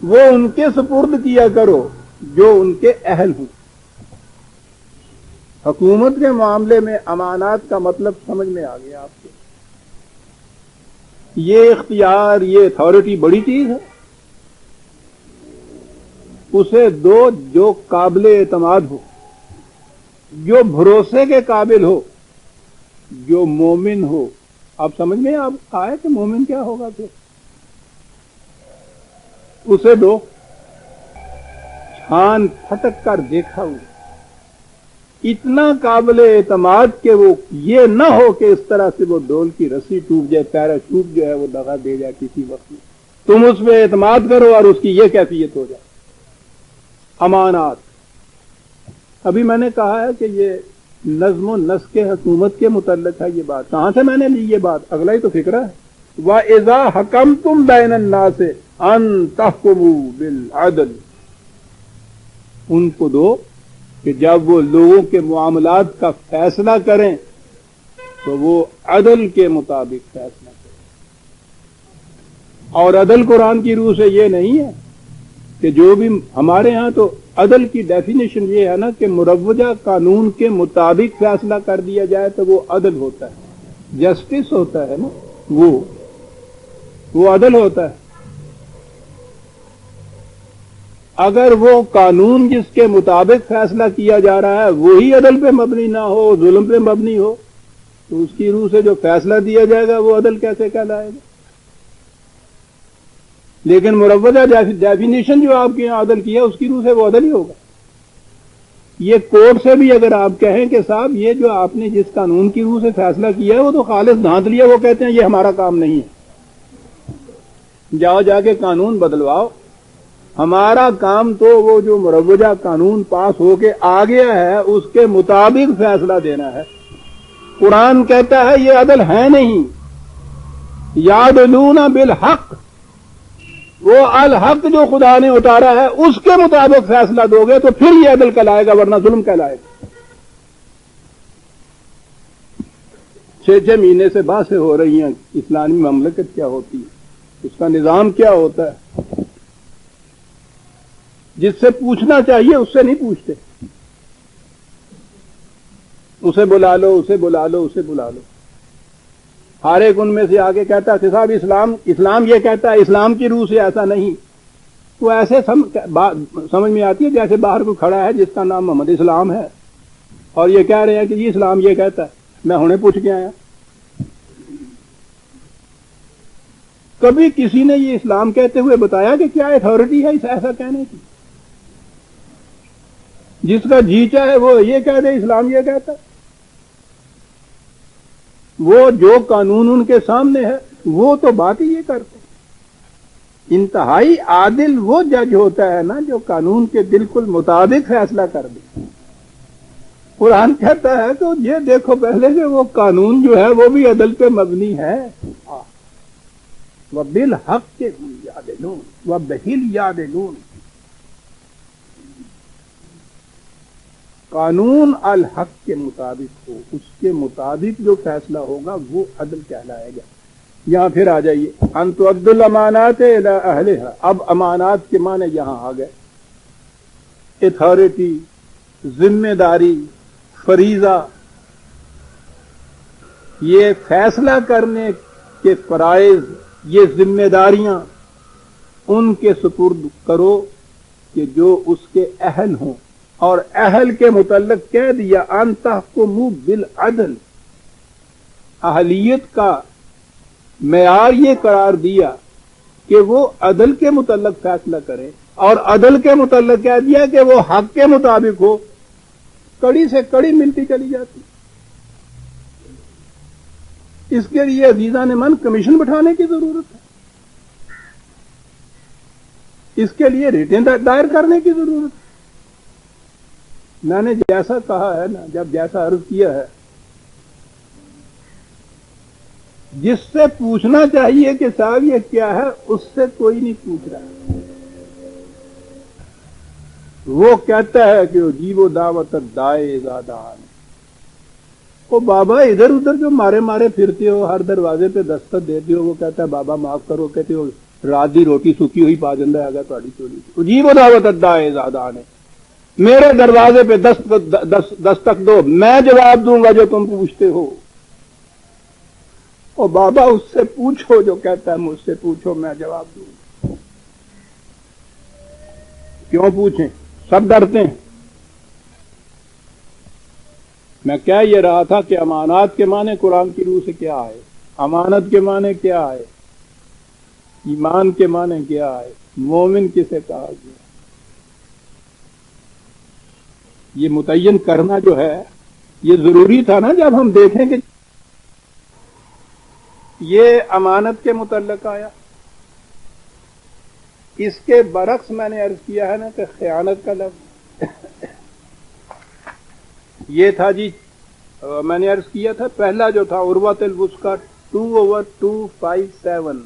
وہ ان کے سپرد کیا کرو جو ان کے اہل ہوں۔ حکومت کے معاملے میں امانات کا مطلب سمجھ میں آ گیا آپ کو، یہ اختیار، یہ اتھارٹی بڑی چیز ہے، اسے دو جو قابل اعتماد ہو، جو بھروسے کے قابل ہو، جو مومن ہو۔ اب سمجھ میں آپ آئے کہ مومن کیا ہوگا، پھر اسے دو، چھان پھٹک کر دیکھا ہوا، اتنا قابل اعتماد کہ وہ یہ نہ ہو کہ اس طرح سے وہ ڈول کی رسی ٹوٹ جائے، پیراچوٹ جو ہے وہ دغا دے جائے کسی وقت میں، تم اس پہ اعتماد کرو اور اس کی یہ کیفیت ہو جائے۔ امانات، ابھی میں نے کہا ہے کہ یہ نظم و نسق حکومت کے متعلق ہے، یہ بات کہاں سے میں نے لی یہ بات، اگلا ہی تو فکرہ ہے۔ وَإِذَا حَكَمْتُمْ بَيْنَ النَّاسِ أَن تَحْكُمُوا بِالْعَدْلِ، ان کو دو کہ جب وہ لوگوں کے معاملات کا فیصلہ کریں تو وہ عدل کے مطابق فیصلہ کریں۔ اور عدل قرآن کی روح سے یہ نہیں ہے کہ جو بھی ہمارے ہاں تو عدل کی ڈیفینیشن یہ ہے نا کہ مروجہ قانون کے مطابق فیصلہ کر دیا جائے تو وہ عدل ہوتا ہے، جسٹس ہوتا ہے نا، وہ عدل ہوتا ہے۔ اگر وہ قانون جس کے مطابق فیصلہ کیا جا رہا ہے وہی عدل پہ مبنی نہ ہو، ظلم پہ مبنی ہو، تو اس کی روح سے جو فیصلہ دیا جائے گا وہ عدل کیسے کہلائے گا؟ لیکن مروجہ ڈیفینیشن جو آپ کے یہاں عدل کی ہے اس کی روح سے وہ عدل ہی ہوگا۔ یہ کورٹ سے بھی اگر آپ کہیں کہ صاحب یہ جو آپ نے جس قانون کی روح سے فیصلہ کیا ہے وہ تو خالص دھانت لیا، وہ کہتے ہیں یہ ہمارا کام نہیں ہے، جاؤ جا کے قانون بدلواؤ، ہمارا کام تو وہ جو مروجہ قانون پاس ہو کے آ گیا ہے اس کے مطابق فیصلہ دینا ہے۔ قرآن کہتا ہے یہ عدل ہے نہیں، یعدلون بالحق، وہ الحق جو خدا نے اتارا ہے اس کے مطابق فیصلہ دو گے تو پھر یہ عدل کہلائے گا، ورنہ ظلم کہلائے گا۔ 6 مہینے سے بحثیں ہو رہی ہیں اسلامی مملکت کیا ہوتی ہے، اس کا نظام کیا ہوتا ہے، جس سے پوچھنا چاہیے اس سے نہیں پوچھتے، اسے بلا لو، اسے بلا لو، اسے بلا لو، ہر ایک ان میں سے آگے کہتا ہے کہ صاحب اسلام یہ کہتا ہے، اسلام کی روح سے ایسا نہیں، تو ایسے سمجھ میں آتی ہے جیسے باہر کو کھڑا ہے جس کا نام محمد اسلام ہے اور یہ کہہ رہے ہیں کہ یہ اسلام یہ کہتا ہے، میں ہنے پوچھ کے آیا۔ کبھی کسی نے یہ اسلام کہتے ہوئے بتایا کہ کیا اتھارٹی ہے ایسا کہنے کی؟ جس کا جی چاہے وہ یہ کہہ دے اسلام یہ کہتا ہے، وہ جو قانون ان کے سامنے ہے وہ تو بات ہی یہ کرتے ہیں۔ انتہائی عادل وہ جج ہوتا ہے نا جو قانون کے بالکل مطابق فیصلہ کر دے۔ قرآن کہتا ہے تو یہ دیکھو پہلے کہ وہ قانون جو ہے وہ بھی عدل پہ مبنی ہے۔ وَبِالْحَقِّ هُمْ يَعْدِلُونَ وَبِهِ يَعْدِلُونَ، قانون الحق کے مطابق ہو، اس کے مطابق جو فیصلہ ہوگا وہ عدل کہلائے گا۔ یہاں پھر آ جائیے، ان تؤد الامانات الی اہلھا، اب امانات کے معنی یہاں آ گئے، اتھارٹی، ذمہ داری، فریضہ، یہ فیصلہ کرنے کے فرائض، یہ ذمہ داریاں ان کے سپرد کرو کہ جو اس کے اہل ہوں، اور اہل کے متعلق کہہ دیا ان تحکموا بالعدل، اہلیت کا معیار یہ قرار دیا کہ وہ عدل کے متعلق فیصلہ کرے، اور عدل کے متعلق کہہ دیا کہ وہ حق کے مطابق ہو۔ کڑی سے کڑی ملتی چلی جاتی۔ اس کے لیے عزیزان من کمیشن بٹھانے کی ضرورت ہے، اس کے لیے ریٹیں دائر کرنے کی ضرورت ہے۔ میں نے جیسا کہا ہے نا، جب جیسا عرض کیا ہے، جس سے پوچھنا چاہیے کہ صاحب یہ کیا ہے، اس سے کوئی نہیں پوچھ رہا۔ وہ کہتا ہے کہ عجیب و دعوت الداعی اذا دعان۔ وہ بابا ادھر ادھر جو مارے پھرتے ہو، ہر دروازے پہ دستک دیتے ہو، وہ کہتا ہے بابا معاف کرو، کہتے ہو رات دی روٹی سکی ہوئی پا جندہ ہے تھوڑی چوری۔ عجیب و دعوت الداعی اذا دعان، میرے دروازے پہ دستک دو، میں جواب دوں گا جو تم پوچھتے ہو۔ اور بابا اس سے پوچھو جو کہتا ہے مجھ سے پوچھو، میں جواب دوں گا۔ کیوں پوچھیں؟ سب ڈرتے ہیں۔ میں کہہ یہ رہا تھا کہ امانات کے معنی قرآن کی روح سے کیا ہے، امانت کے معنی کیا ہے، ایمان کے معنی کیا ہے، مومن کسے کہا گیا، یہ متعین کرنا جو ہے یہ ضروری تھا نا۔ جب ہم دیکھیں کہ یہ امانت کے متعلق آیا، اس کے برعکس میں نے عرض کیا ہے نا کہ خیانت کا لفظ یہ تھا جی، میں نے عرض کیا تھا پہلا جو تھا عروۃ الوثقی 2/257،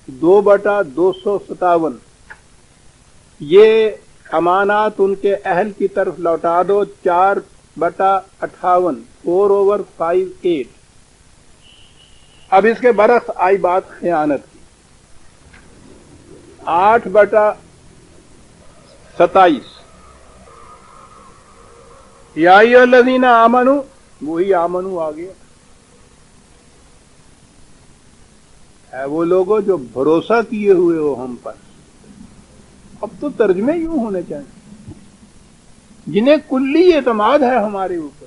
2/257، یہ امانات ان کے اہل کی طرف لوٹا دو 4/58، 4/58۔ اب اس کے برعکس آئی بات خیانت کی، 8/27، یا ایھا الذین آمنوا، وہی آمنو آ گیا ہے، وہ لوگوں جو بھروسہ کیے ہوئے ہو ہم پر۔ اب تو ترجمے یوں ہونے چاہیے، جنہیں کلی اعتماد ہے ہمارے اوپر۔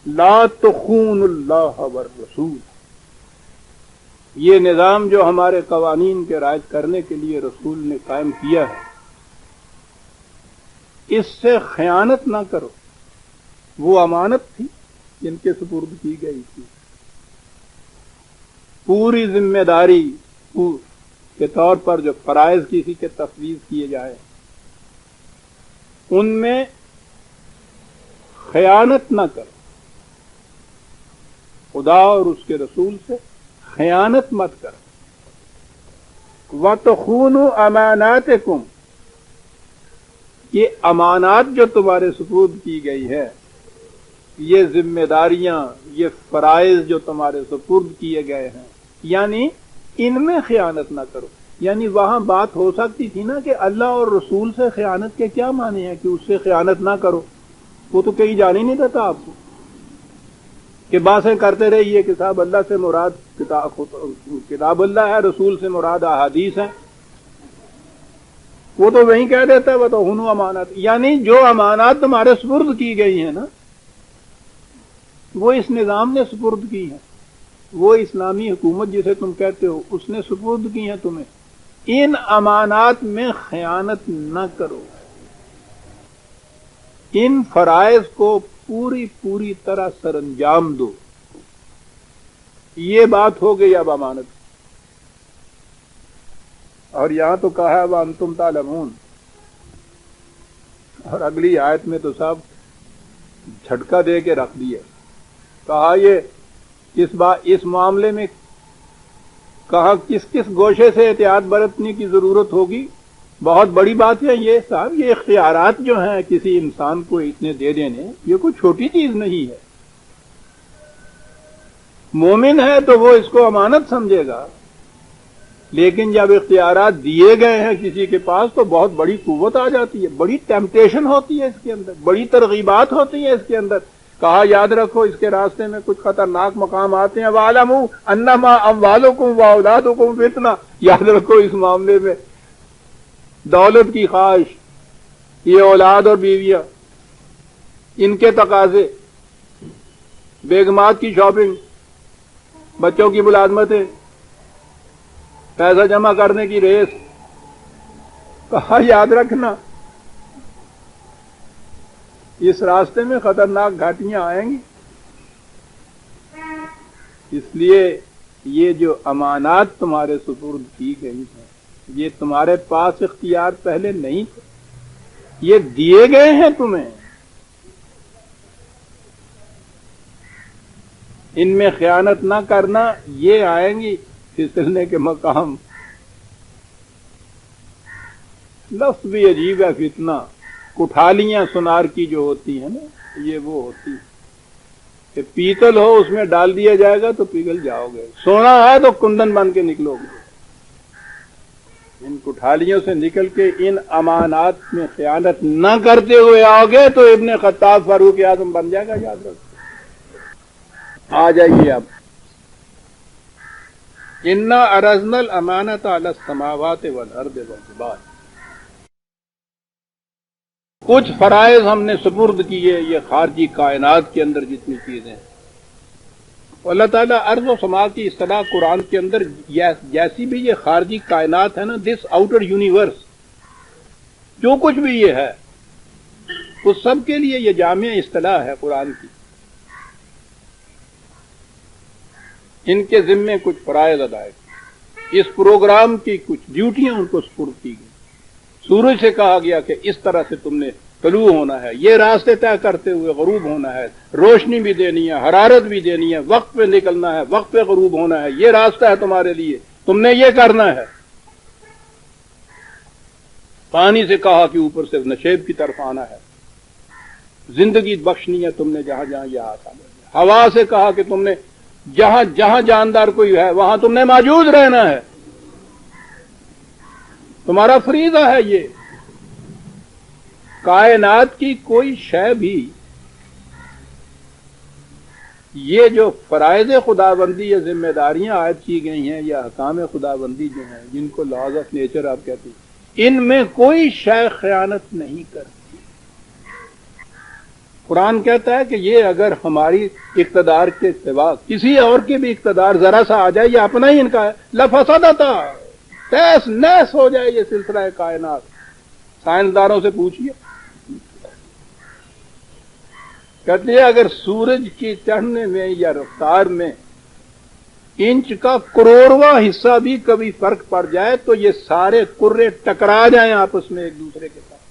لا تخونوا اللہ والرسول، یہ نظام جو ہمارے قوانین کے رائج کرنے کے لیے رسول نے قائم کیا ہے، اس سے خیانت نہ کرو۔ وہ امانت تھی جن کے سپرد کی گئی تھی، پوری ذمہ داری کے طور پر جو فرائض کسی کے تفویض کیے جائے ان میں خیانت نہ کرو، خدا اور اس کے رسول سے خیانت مت کرو۔ وَتَخُونُوا أَمَانَاتِكُمْ، یہ امانات جو تمہارے سپرد کی گئی ہے، یہ ذمہ داریاں، یہ فرائض جو تمہارے سپرد کیے گئے ہیں، یعنی ان میں خیانت نہ کرو۔ یعنی وہاں بات ہو سکتی تھی نا کہ اللہ اور رسول سے خیانت کے کیا معنی ہے کہ اس سے خیانت نہ کرو، وہ تو کہیں جان ہی نہیں دیتا آپ کو کہ باتیں کرتے رہیے کہ صاحب اللہ سے مراد کتاب اللہ ہے، رسول سے مراد احادیث ہیں، وہ تو وہیں کہہ دیتا ہے وہ تو ہنو امانت، یعنی جو امانات تمہارے سپرد کی گئی ہیں نا، وہ اس نظام نے سپرد کی ہیں، وہ اسلامی حکومت جسے تم کہتے ہو اس نے سپرد کی ہیں تمہیں، ان امانات میں خیانت نہ کرو، ان فرائض کو پوری طرح سر انجام دو۔ یہ بات ہو گئی اب امانت، اور یہاں تو کہا ہے وَأَنْتُمْ تَعْلَمُونَ، اور اگلی آیت میں تو صاحب جھٹکا دے کے رکھ دیا، کہا یہ اس معاملے میں کہا کس گوشے سے احتیاط برتنے کی ضرورت ہوگی، بہت بڑی بات ہے یہ صاحب، یہ اختیارات جو ہیں کسی انسان کو اتنے دے دینے، یہ کوئی چھوٹی چیز نہیں ہے۔ مومن ہے تو وہ اس کو امانت سمجھے گا، لیکن جب اختیارات دیے گئے ہیں کسی کے پاس تو بہت بڑی قوت آ جاتی ہے، بڑی ٹیمپٹیشن ہوتی ہے اس کے اندر، بڑی ترغیبات ہوتی ہیں اس کے اندر۔ کہا یاد رکھو اس کے راستے میں کچھ خطرناک مقام آتے ہیں، وَاعْلَمُوا أَنَّمَا أَمْوَالُكُمْ وَأَوْلَادُكُمْ فِتْنَةٌ، یاد رکھو اس معاملے میں دولت کی خواہش، یہ اولاد اور بیویاں، ان کے تقاضے، بیگمات کی شاپنگ، بچوں کی ملازمتیں، پیسہ جمع کرنے کی ریس، کہا یاد رکھنا اس راستے میں خطرناک گھاٹیاں آئیں گی۔ اس لیے یہ جو امانات تمہارے سپرد کی گئی ہیں، یہ تمہارے پاس اختیار پہلے نہیں تھے، یہ دیے گئے ہیں تمہیں۔ ان میں خیانت نہ کرنا، یہ آئیں گی پھسلنے کے مقام۔ لفظ بھی عجیب ہے فتنہ، کٹھالیاں سونار کی جو ہوتی ہیں نا، یہ وہ ہوتی ہے کہ پیتل ہو اس میں ڈال دیا جائے گا تو پگھل جاؤ گے، سونا ہے تو کندن بن کے نکلو گے۔ ان کٹھالیوں سے نکل کے ان امانات میں خیانت نہ کرتے ہوئے آؤ گے تو ابن خطاب فاروق اعظم بن جائے گا، یاد رکھو۔ آ جائیے اب، انا عرضنا الامانۃ علی السماوات والارض والجبال، کچھ فرائض ہم نے سپرد کیے یہ خارجی کائنات کے اندر جتنی چیزیں ہیں۔ اللہ تعالیٰ ارض و سما کی اصطلاح قرآن کے اندر جیسی بھی یہ خارجی کائنات ہے نا، دس آؤٹر یونیورس، جو کچھ بھی یہ ہے اس سب کے لیے یہ جامع اصطلاح ہے قرآن کی۔ ان کے ذمے کچھ فرائض ادا کیے، اس پروگرام کی کچھ ڈیوٹیاں ان کو سپرد کی گئی۔ سورج سے کہا گیا کہ اس طرح سے تم نے طلوع ہونا ہے، یہ راستے طے کرتے ہوئے غروب ہونا ہے، روشنی بھی دینی ہے، حرارت بھی دینی ہے، وقت پہ نکلنا ہے، وقت پہ غروب ہونا ہے، یہ راستہ ہے تمہارے لیے، تم نے یہ کرنا ہے۔ پانی سے کہا کہ اوپر سے نشیب کی طرف آنا ہے، زندگی بخشنی ہے تم نے جہاں جہاں یہ آسان ہے۔ ہوا سے کہا کہ تم نے جہاں جہاں جاندار کوئی ہے وہاں تم نے موجود رہنا ہے، تمہارا فریضہ ہے یہ۔ کائنات کی کوئی شے بھی یہ جو فرائض خداوندی یا ذمہ داریاں عائد کی گئی ہیں یا احکام خداوندی جو ہیں، جن کو لاز آف نیچر آپ کہتے ہیں، ان میں کوئی شے خیانت نہیں کرتی۔ قرآن کہتا ہے کہ یہ اگر ہماری اقتدار کے سوا کسی اور کے بھی اقتدار ذرا سا آ جائے، یہ اپنا ہی ان کا ہے، لفسدتا، تیس نیس ہو جائے یہ سلسلہ کائنات۔ سائنسدانوں سے پوچھئے، کہتے ہیں اگر سورج کی چڑھنے میں یا رفتار میں انچ کا کروڑواں حصہ بھی کبھی فرق پڑ جائے تو یہ سارے کرے ٹکرا جائیں آپس میں ایک دوسرے کے ساتھ۔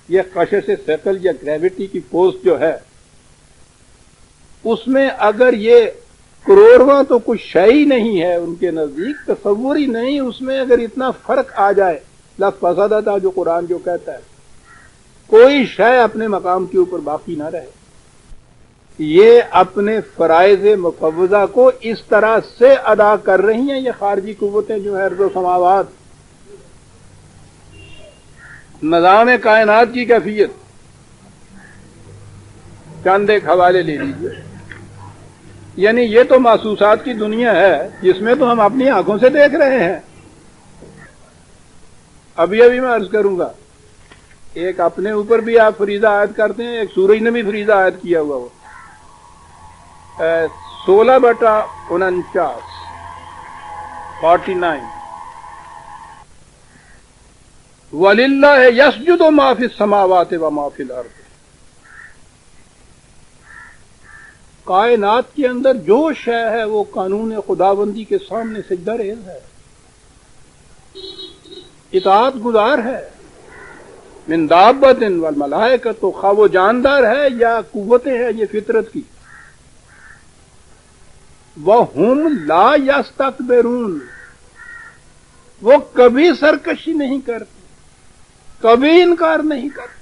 یہ کشش ثقل یا گریوٹی کی فورس جو ہے، اس میں اگر یہ کروڑواں تو کچھ شے ہی نہیں ہے ان کے نزدیک، تصور ہی نہیں، اس میں اگر اتنا فرق آ جائے، لفسدتا جو قرآن جو کہتا ہے، کوئی شے اپنے مقام کے اوپر باقی نہ رہے۔ یہ اپنے فرائض مفوضہ کو اس طرح سے ادا کر رہی ہیں یہ خارجی قوتیں جو ہیں ارض و سماوات۔ نظام کائنات کی کیفیت چند ایک حوالے لے لیجیے، یعنی یہ تو محسوسات کی دنیا ہے جس میں تو ہم اپنی آنکھوں سے دیکھ رہے ہیں۔ ابھی میں عرض کروں گا، ایک اپنے اوپر بھی آپ فریضہ عائد کرتے ہیں، ایک سورج نے بھی فریضہ عائد کیا ہوا وہ 16/49 49 وَلِلَّهِ يَسْجُدُ مَا فِي السَّمَاوَاتِ وَمَا فِي الْأَرْضِ۔ کائنات کے اندر جو شے ہے وہ قانون خداوندی کے سامنے سجدہ ریز ہے، اطاعت گزار ہے۔ من دابۃ والملائکۃ، خواہ وہ جاندار ہے یا قوتیں ہیں یہ فطرت کی۔ وَهُمْ لَا يَسْتَكْبِرُونَ، وہ کبھی سرکشی نہیں کرتے، کبھی انکار نہیں کرتے.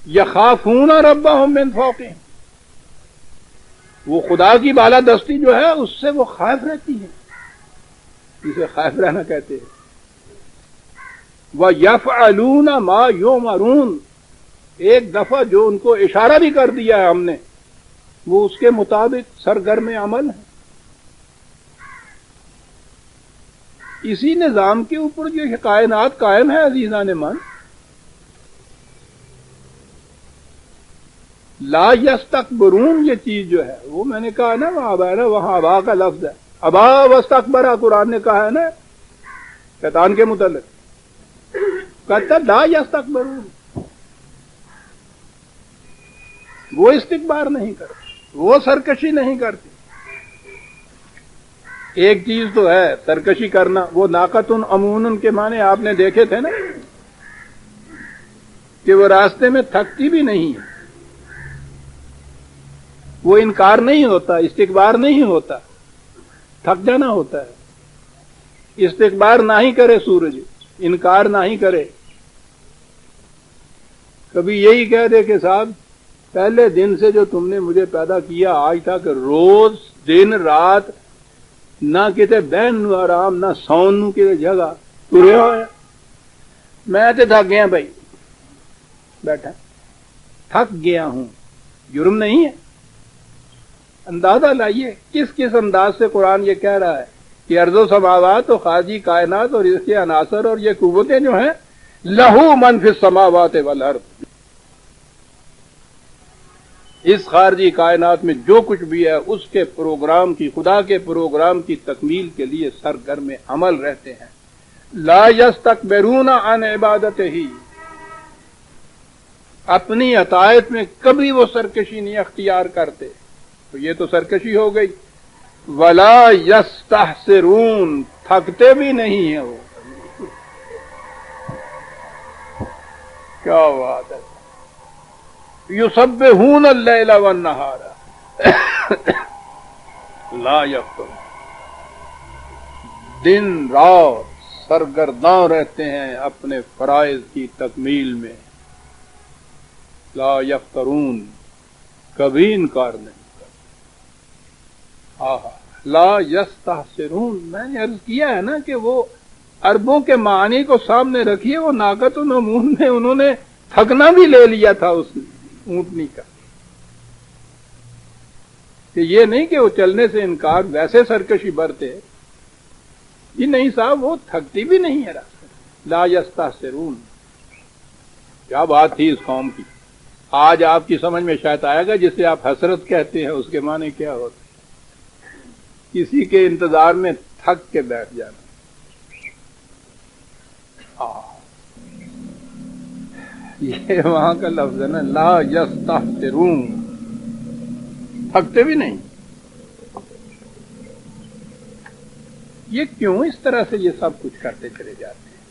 یخافون ربہم من فوقہم، وہ خدا کی بالادستی جو ہے اس سے وہ خائف رہتی ہے، جسے خائف رہنا کہتے ہیں. وَيَفْعَلُونَ مَا يُؤْمَرُونَ، ایک دفعہ جو ان کو اشارہ بھی کر دیا ہے ہم نے وہ اس کے مطابق سرگرم عمل ہے. اسی نظام کے اوپر جو کائنات قائم ہے عزیزان من. لا یستکبرون یہ چیز جو ہے وہ میں نے کہا نا وہاں ابا کا لفظ ہے. ابا واستکبر قرآن نے کہا ہے نا شیطان کے متعلق، کہتا لا یستکبرون، وہ استکبار نہیں کرتے، وہ سرکشی نہیں کرتے. ایک چیز تو ہے سرکشی کرنا، وہ ناقتن امون کے معنی آپ نے دیکھے تھے نا کہ وہ راستے میں تھکتی بھی نہیں ہے، وہ انکار نہیں ہوتا، استکبار نہیں ہوتا، تھک جانا ہوتا ہے. استکبار نہ ہی کرے سورج، انکار نہ ہی کرے. کبھی یہی کہہ دے کہ صاحب پہلے دن سے جو تم نے مجھے پیدا کیا آج تک روز دن رات نہ کتے بہن نو آرام نہ سون نو کتے جگہ ترے ہوئے، میں تے تھک گیا بھائی، بیٹھا تھک گیا ہوں. جرم نہیں ہے. اندازہ لائیے کس کس انداز سے قرآن یہ کہہ رہا ہے کہ ارض و سماوات و خارجی کائنات اور اس کے عناصر اور یہ قوتیں جو ہیں لہو من فی السماوات والارض، اس خارجی کائنات میں جو کچھ بھی ہے اس کے پروگرام کی، خدا کے پروگرام کی تکمیل کے لیے سرگرم عمل رہتے ہیں. لا یستکبرون عن عبادتہ، اپنی عطایت میں کبھی وہ سرکشی نہیں اختیار کرتے. تو یہ تو سرکشی ہو گئی. ولا یستحسرون، تھکتے بھی نہیں ہیں وہ. کیا بات ہے. یسبحون اللیل والنہار لا یفترون، دن رات سرگرداں رہتے ہیں اپنے فرائض کی تکمیل میں. لا یفترون، کبھی انکار نہیں. لا یستحسرون، میں نے عرض کیا ہے نا کہ وہ عربوں کے معنی کو سامنے رکھیے. وہ ناقت النمون میں انہوں نے تھکنا بھی لے لیا تھا اس اونٹنی کا، کہ یہ نہیں کہ وہ چلنے سے انکار ویسے سرکشی برتے، یہ نہیں صاحب وہ تھکتی بھی نہیں ہے راستے. لا یستحسرون، کیا بات تھی اس قوم کی. آج آپ کی سمجھ میں شاید آئے گا جسے آپ حسرت کہتے ہیں اس کے معنی کیا ہوتا ہے. کسی کے انتظار میں تھک کے بیٹھ جانا. یہ وہاں کا لفظ ہے نا لا یستحسرون، تھکتے بھی نہیں. یہ کیوں اس طرح سے یہ سب کچھ کرتے چلے جاتے ہیں.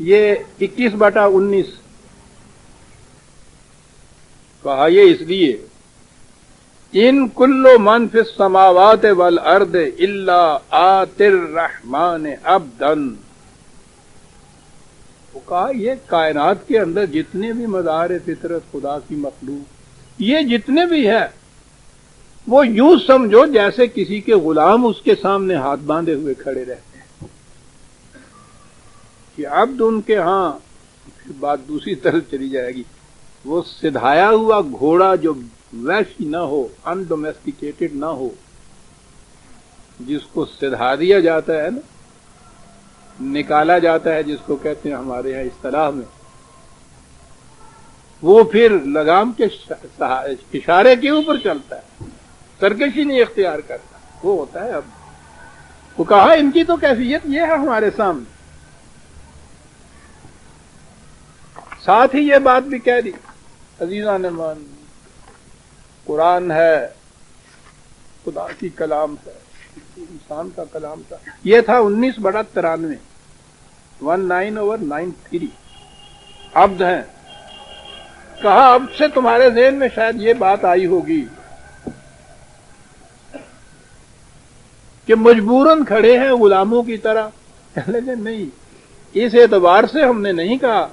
یہ 21/19 کہا یہ اس لیے ان کل من فی السماوات والارض الا آتی الرحمن عبدا. وہ کہا یہ کائنات کے اندر جتنے بھی مظاہر فطرت خدا کی مخلوق یہ جتنے بھی ہے وہ یوں سمجھو جیسے کسی کے غلام اس کے سامنے ہاتھ باندھے ہوئے کھڑے رہتے ہیں کہ عبد ان کے ہاں. بات دوسری طرف چلی جائے گی. وہ سدھایا ہوا گھوڑا جو ویشی نہ ہو، ان ڈومیسٹیکیٹڈ نہ ہو، جس کو سدھا دیا جاتا ہے نا، نکالا جاتا ہے جس کو کہتے ہیں ہمارے یہاں اصطلاح میں، وہ پھر لگام کے اشارے کے اوپر چلتا ہے، سرکشی نہیں اختیار کرتا. وہ ہوتا ہے. اب وہ کہا ان کی تو کیفیت یہ ہے ہمارے سامنے. ساتھ ہی یہ بات بھی کہہ دی عزیزان مان، قرآن ہے خدا کی کلام ہے، انسان کا کلام تھا. یہ تھا 19/93 19/93. عبد ہیں. کہا اب سے تمہارے ذہن میں شاید یہ بات آئی ہوگی کہ مجبوراً کھڑے ہیں غلاموں کی طرح. لیکن نہیں، اس اعتبار سے ہم نے نہیں کہا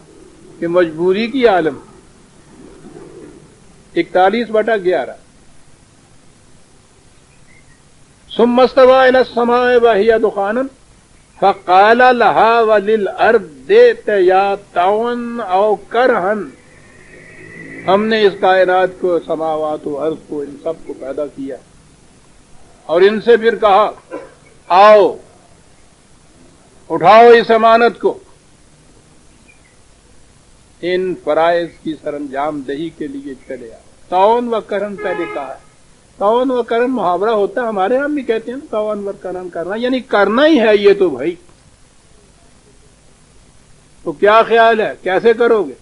کہ مجبوری کی عالم 41/11 ثم استوى الى السماء وهي دخان فقال لها وللارض ائتيا طوعا او كرها. ہم نے اس کائنات کو، سماوات و ارض کو، ان سب کو پیدا کیا اور ان سے پھر کہا آؤ اٹھاؤ اس امانت کو، ان فرائض کی سر انجام دہی کے لیے چلے آؤ. طاعن و کرن پہلے کہا ہے. طاعن و کرن محاورہ ہوتا ہے، ہمارے ہم بھی کہتے ہیں نا طاعن و کرن کرنا، یعنی کرنا ہی ہے یہ تو بھائی. تو کیا خیال ہے کیسے کرو گے؟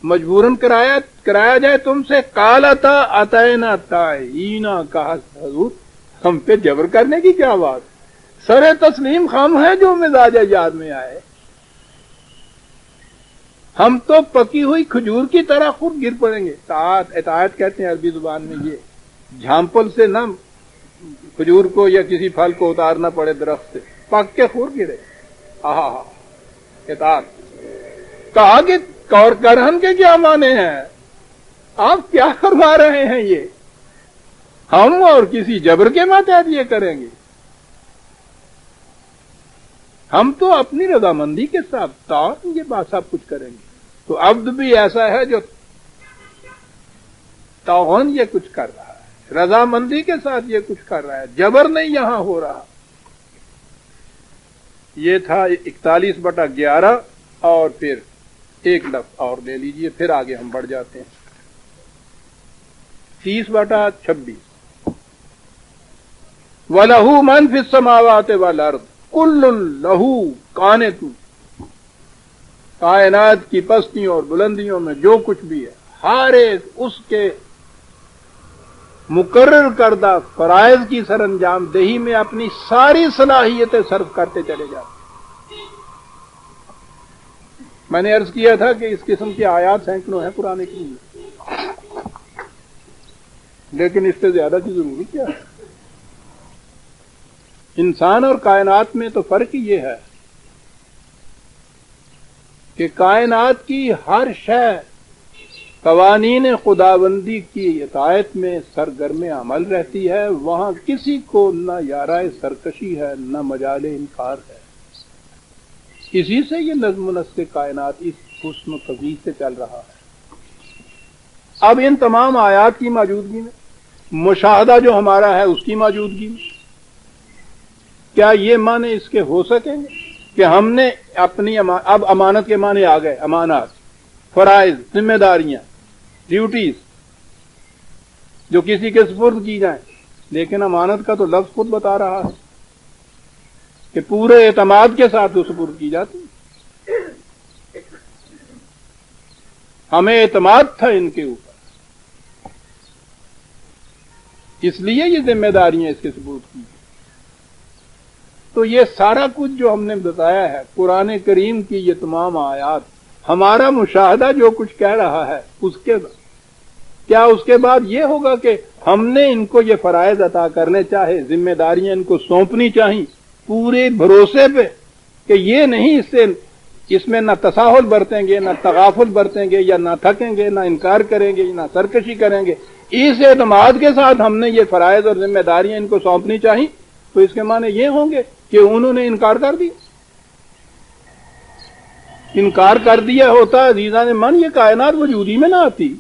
مجبوراً کرایا جائے تم سے. قالتا اتینا طائعینا، کہا حضور ہم پہ جبر کرنے کی کیا بات، سر تسلیم خم ہے جو مزاج یاد میں آئے. ہم تو پکی ہوئی کھجور کی طرح خود گر پڑیں گے. اطاعت کہتے ہیں عربی زبان میں، یہ جھامپل سے نہ کھجور کو یا کسی پھل کو اتارنا پڑے درخت سے، پک کے خور گرے. اطاعت. کہا کہ اور کرہن کے کیا معنی ہیں، آپ کیا فرما رہے ہیں؟ یہ ہم اور کسی جبر کے ماتحت یہ کریں گے؟ ہم تو اپنی رضامندی کے ساتھ یہ بات سب کچھ کریں گے. تو عبد بھی ایسا ہے جو توہن یہ کچھ کر رہا ہے، رضامندی کے ساتھ یہ کچھ کر رہا ہے، جبر نہیں یہاں ہو رہا. یہ تھا 41/11. اور پھر ایک لفظ اور لے لیجئے، پھر آگے ہم بڑھ جاتے ہیں. 30/26 وَلَهُ مَن فِي السَّمَاوَاتِ وَالْأَرْضِ كُلٌّ لَهُ قَانِتُونَ. کائنات کی پستیوں اور بلندیوں میں جو کچھ بھی ہے، ہر ایک اس کے مقرر کردہ فرائض کی سر انجام دہی میں اپنی ساری صلاحیتیں صرف کرتے چلے جاتے. میں نے عرض کیا تھا کہ اس قسم کی آیات سینکڑوں ہیں قرآن کریم میں، لیکن اس سے زیادہ کی ضرورت کیا ہے؟ انسان اور کائنات میں تو فرق یہ ہے کہ کائنات کی ہر شے قوانین خداوندی کی اطاعت میں سرگرم عمل رہتی ہے. وہاں کسی کو نہ یارائے سرکشی ہے، نہ مجال انکار ہے. اسی سے یہ نظم و نسق کائنات اس حسن و تفویض سے چل رہا ہے. اب ان تمام آیات کی موجودگی میں، مشاہدہ جو ہمارا ہے اس کی موجودگی میں، کیا یہ معنی اس کے ہو سکیں گے کہ ہم نے اپنی اب امانت کے معنی آ گئے، امانات، فرائض، ذمہ داریاں، ڈیوٹیز جو کسی کے سپرد کی جائیں. لیکن امانت کا تو لفظ خود بتا رہا ہے کہ پورے اعتماد کے ساتھ وہ سپرد کی جاتی. ہمیں اعتماد تھا ان کے اوپر، اس لیے یہ ذمہ داریاں اس کے سپرد کی. تو یہ سارا کچھ جو ہم نے بتایا ہے قرآن کریم کی یہ تمام آیات، ہمارا مشاہدہ جو کچھ کہہ رہا ہے اس کے بعد یہ ہوگا کہ ہم نے ان کو یہ فرائض عطا کرنے چاہے، ذمہ داریاں ان کو سونپنی چاہیے پورے بھروسے پہ کہ یہ نہیں اس میں نہ تساہل برتیں گے، نہ تغافل برتیں گے، یا نہ تھکیں گے، نہ انکار کریں گے، نہ سرکشی کریں گے. اس اعتماد کے ساتھ ہم نے یہ فرائض اور ذمہ داریاں ان کو سونپنی چاہیے. تو اس کے معنی یہ ہوں گے کہ انہوں نے انکار کر دیا. انکار کر دیا ہوتا عزیزان من یہ کائنات وجودی میں نہ آتی.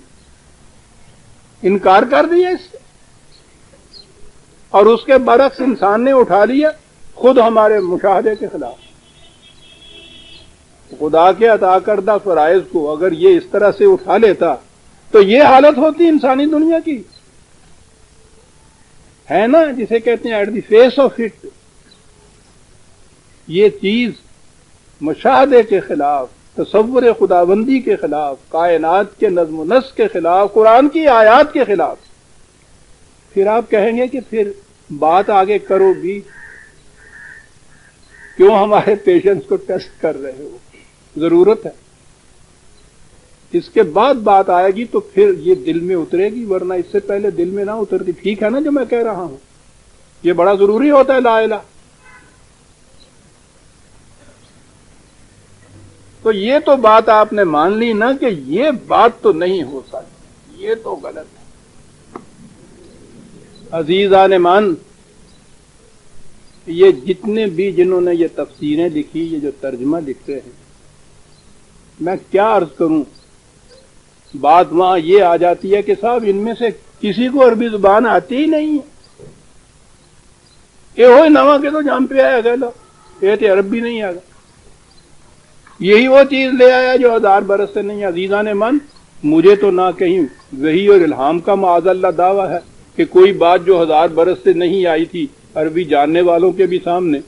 انکار کر دیا اس سے، اور اس کے برعکس انسان نے اٹھا لیا خود ہمارے مشاہدے کے خلاف. خدا کے عطا کردہ فرائض کو اگر یہ اس طرح سے اٹھا لیتا تو یہ حالت ہوتی انسانی دنیا کی، ہے نا، جسے کہتے ہیں at the face of it. یہ چیز مشاہدے کے خلاف، تصور خداوندی کے خلاف، کائنات کے نظم و نسق کے خلاف، قرآن کی آیات کے خلاف. پھر آپ کہیں گے کہ پھر بات آگے کرو بھی، کیوں ہمارے پیشنس کو ٹیسٹ کر رہے ہو؟ ضرورت ہے. اس کے بعد بات آئے گی تو پھر یہ دل میں اترے گی، ورنہ اس سے پہلے دل میں نہ اترتی. ٹھیک ہے نا جو میں کہہ رہا ہوں؟ یہ بڑا ضروری ہوتا ہے لا الہ. تو یہ تو بات آپ نے مان لی نا کہ یہ بات تو نہیں ہو سکتی، یہ تو غلط ہے۔ عزیزان مان، یہ جتنے بھی جنہوں نے یہ تفسیریں لکھی، یہ جو ترجمہ لکھتے ہیں، میں کیا عرض کروں، بات وہاں یہ آ جاتی ہے کہ صاحب ان میں سے کسی کو عربی زبان آتی ہی نہیں ہے، یہ ہوئی نواں کے تو جام پہ آیا گا، یہ تو عربی نہیں آ گا، یہی وہ چیز لے آیا جو 1000 برس سے نہیں۔ عزیزان من، مجھے تو نہ کہیں وحی اور الہام کا معاذ اللہ دعویٰ ہے کہ کوئی بات جو 1000 برس سے نہیں آئی تھی عربی جاننے والوں کے بھی سامنے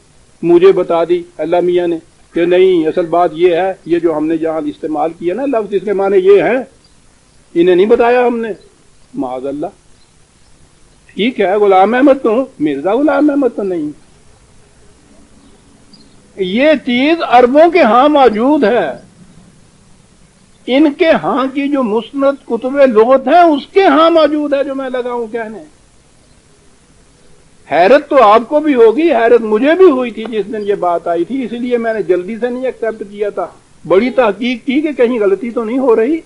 مجھے بتا دی اللہ میاں نے کہ نہیں، اصل بات یہ ہے، یہ جو ہم نے جہاں استعمال کیا نا لفظ، اس کے معنی یہ ہیں، انہیں نہیں بتایا ہم نے، معاذ اللہ۔ ٹھیک ہے، غلام احمد تو مرزا غلام احمد تو نہیں، یہ چیز عربوں کے ہاں موجود ہے، ان کے ہاں کی جو مسند کتب لغت ہیں اس کے ہاں موجود ہے، جو میں لگاؤں کہنے۔ حیرت تو آپ کو بھی ہوگی، حیرت مجھے بھی ہوئی تھی جس دن یہ بات آئی تھی، اسی لیے میں نے جلدی سے نہیں ایکسپٹ کیا تھا، بڑی تحقیق کی کہ کہیں غلطی تو نہیں ہو رہی،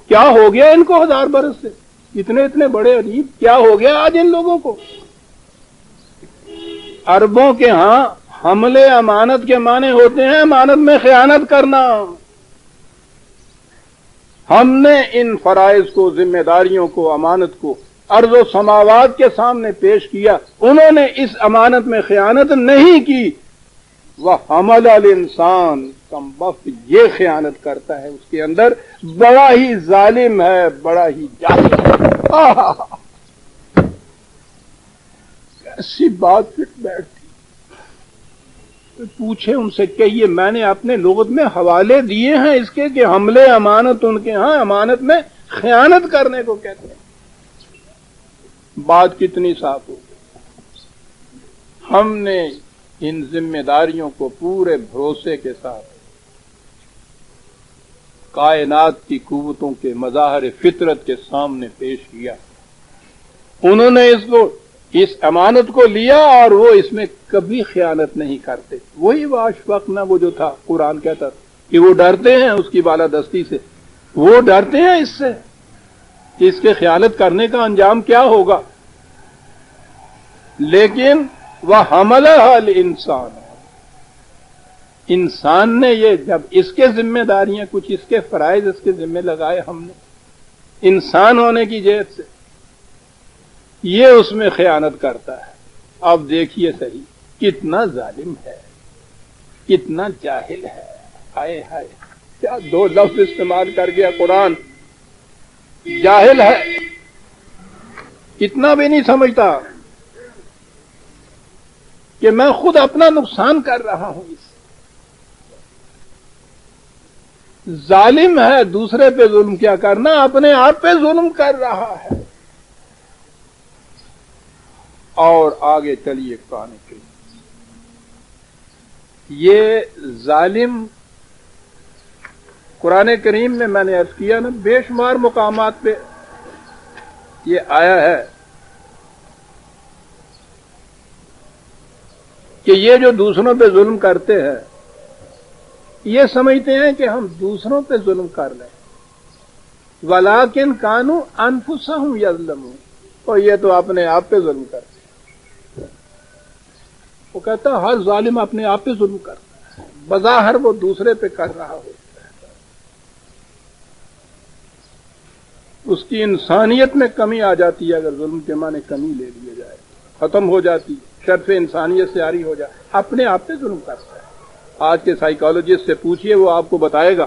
کیا ہو گیا ان کو 1000 برس سے، اتنے بڑے عجیب کیا ہو گیا آج ان لوگوں کو۔ عربوں کے ہاں حمل امانت کے معنی ہوتے ہیں امانت میں خیانت کرنا۔ ہم نے ان فرائض کو، ذمہ داریوں کو، امانت کو ارض و سماوات کے سامنے پیش کیا، انہوں نے اس امانت میں خیانت نہیں کی۔ وَحَمَلَ الْإِنسَانُ، کم وقت یہ خیانت کرتا ہے، اس کے اندر بڑا ہی ظالم ہے، بڑا ہی جاہل ہے۔ ایسی بات پھر بیٹھتی، پوچھے ان سے کہ یہ میں نے اپنے لغت میں حوالے دیے ہیں اس کے کہ حمل امانت ان کے ہاں امانت میں خیانت کرنے کو کہتے ہیں۔ بات کتنی صاف ہو گئی۔ ہم نے ان ذمہ داریوں کو پورے بھروسے کے ساتھ کائنات کی قوتوں کے مظاہر فطرت کے سامنے پیش کیا، انہوں نے اس امانت کو لیا اور وہ اس میں کبھی خیانت نہیں کرتے۔ وہی واشفقنا، وہ جو تھا قرآن کہتا کہ وہ ڈرتے ہیں اس کی بالادستی سے، وہ ڈرتے ہیں اس سے کہ اس کے خیانت کرنے کا انجام کیا ہوگا۔ لیکن وَحَمَلَهَا الْإِنسَانُ، انسان نے یہ جب اس کے ذمہ داریاں کچھ اس کے فرائض اس کے ذمہ لگائے ہم نے انسان ہونے کی جہت سے، یہ اس میں خیانت کرتا ہے۔ اب دیکھیے صحیح کتنا ظالم ہے، کتنا جاہل ہے، ہائے ہائے کیا دو لفظ استعمال کر گیا قرآن، جاہل ہے، اتنا بھی نہیں سمجھتا کہ میں خود اپنا نقصان کر رہا ہوں، اس ظالم ہے، دوسرے پہ ظلم کیا کرنا، اپنے آپ پہ ظلم کر رہا ہے۔ اور آگے چلیے قرآن کریم، یہ ظالم قرآن کریم میں نے عرض کیا نا بے شمار مقامات پہ یہ آیا ہے کہ یہ جو دوسروں پہ ظلم کرتے ہیں یہ سمجھتے ہیں کہ ہم دوسروں پہ ظلم کر رہے ہیں، وَلَٰكِنْ كَانُوا أَنفُسَهُمْ يَظْلِمُونَ، اور یہ تو اپنے آپ پہ ظلم کرتے ہیں۔ وہ کہتا ہے ہر ظالم اپنے آپ پہ ظلم کرتا ہے، بظاہر وہ دوسرے پہ کر رہا ہوتا ہے، اس کی انسانیت میں کمی آ جاتی ہے، اگر ظلم کے معنی کمی لے لیا جائے ختم ہو جاتی، شرف انسانیت سے عاری ہو جائے، اپنے آپ پہ ظلم کرتا ہے۔ آج کے سائیکالوجسٹ سے پوچھئے، وہ آپ کو بتائے گا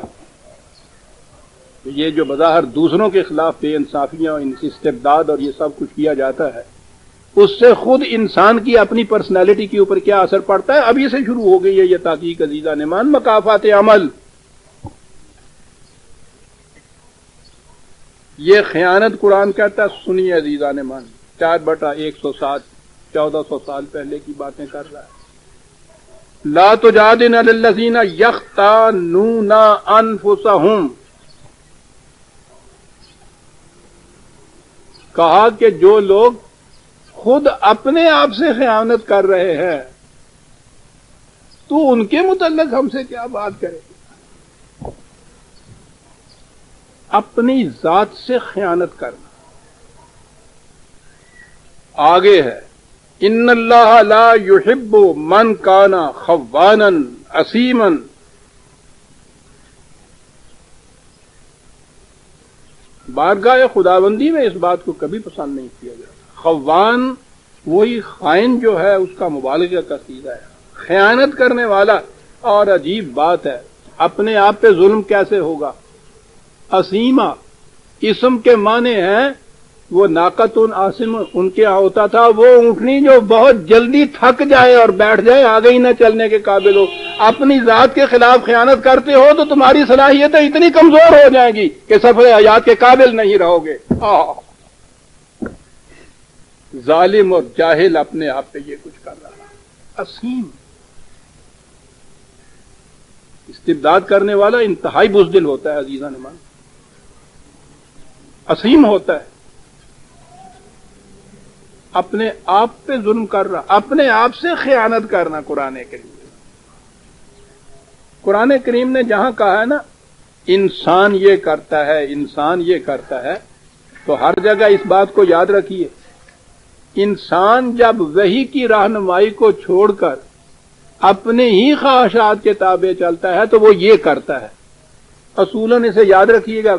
کہ یہ جو بظاہر دوسروں کے خلاف بے انصافیاں، استبداد اور یہ سب کچھ کیا جاتا ہے، اس سے خود انسان کی اپنی پرسنالٹی کے اوپر کیا اثر پڑتا ہے۔ ابھی سے شروع ہو گئی ہے یہ تحقیق عزیزان مان، مکافات عمل، یہ خیانت قرآن کہتا ہے، سنیے عزیزان مان، 4/107 1400 سال پہلے کی باتیں کر رہا ہے۔ لا تجادل علی الذین یختانون انفسہم، کہا کہ جو لوگ خود اپنے آپ سے خیانت کر رہے ہیں تو ان کے متعلق ہم سے کیا بات کرے، اپنی ذات سے خیانت کرنا. آگے ہے ان اللہ لا یحب من کان خوانا اثیما. بارگاہ خداوندی میں اس بات کو کبھی پسند نہیں کیا جاتا. خوان وہی خائن جو ہے اس کا مبالغہ کا صیغہ ہے, خیانت کرنے والا. اور عجیب بات ہے, اپنے آپ پہ ظلم کیسے ہوگا؟ اسیما اسم کے معنی ہیں وہ ناقتن آسم ان کے یہاں ہوتا تھا, وہ اونٹنی جو بہت جلدی تھک جائے اور بیٹھ جائے, آگے ہی نہ چلنے کے قابل ہو. اپنی ذات کے خلاف خیانت کرتے ہو تو تمہاری صلاحیتیں اتنی کمزور ہو جائیں گی کہ سفر حیات کے قابل نہیں رہو گے. ظالم اور جاہل اپنے آپ پہ یہ کچھ کر رہا. اسیم استبداد کرنے والا انتہائی بزدل ہوتا ہے عزیزان مان, اسیم ہوتا ہے. اپنے آپ پہ ظلم کر رہا, اپنے آپ سے خیانت کرنا. قرآن کریم نے جہاں کہا ہے نا انسان یہ کرتا ہے, انسان یہ کرتا ہے, تو ہر جگہ اس بات کو یاد رکھیے, انسان جب وحی کی رہنمائی کو چھوڑ کر اپنے ہی خواہشات کے تابع چلتا ہے تو وہ یہ کرتا ہے. اصولاً اسے یاد رکھیے گا.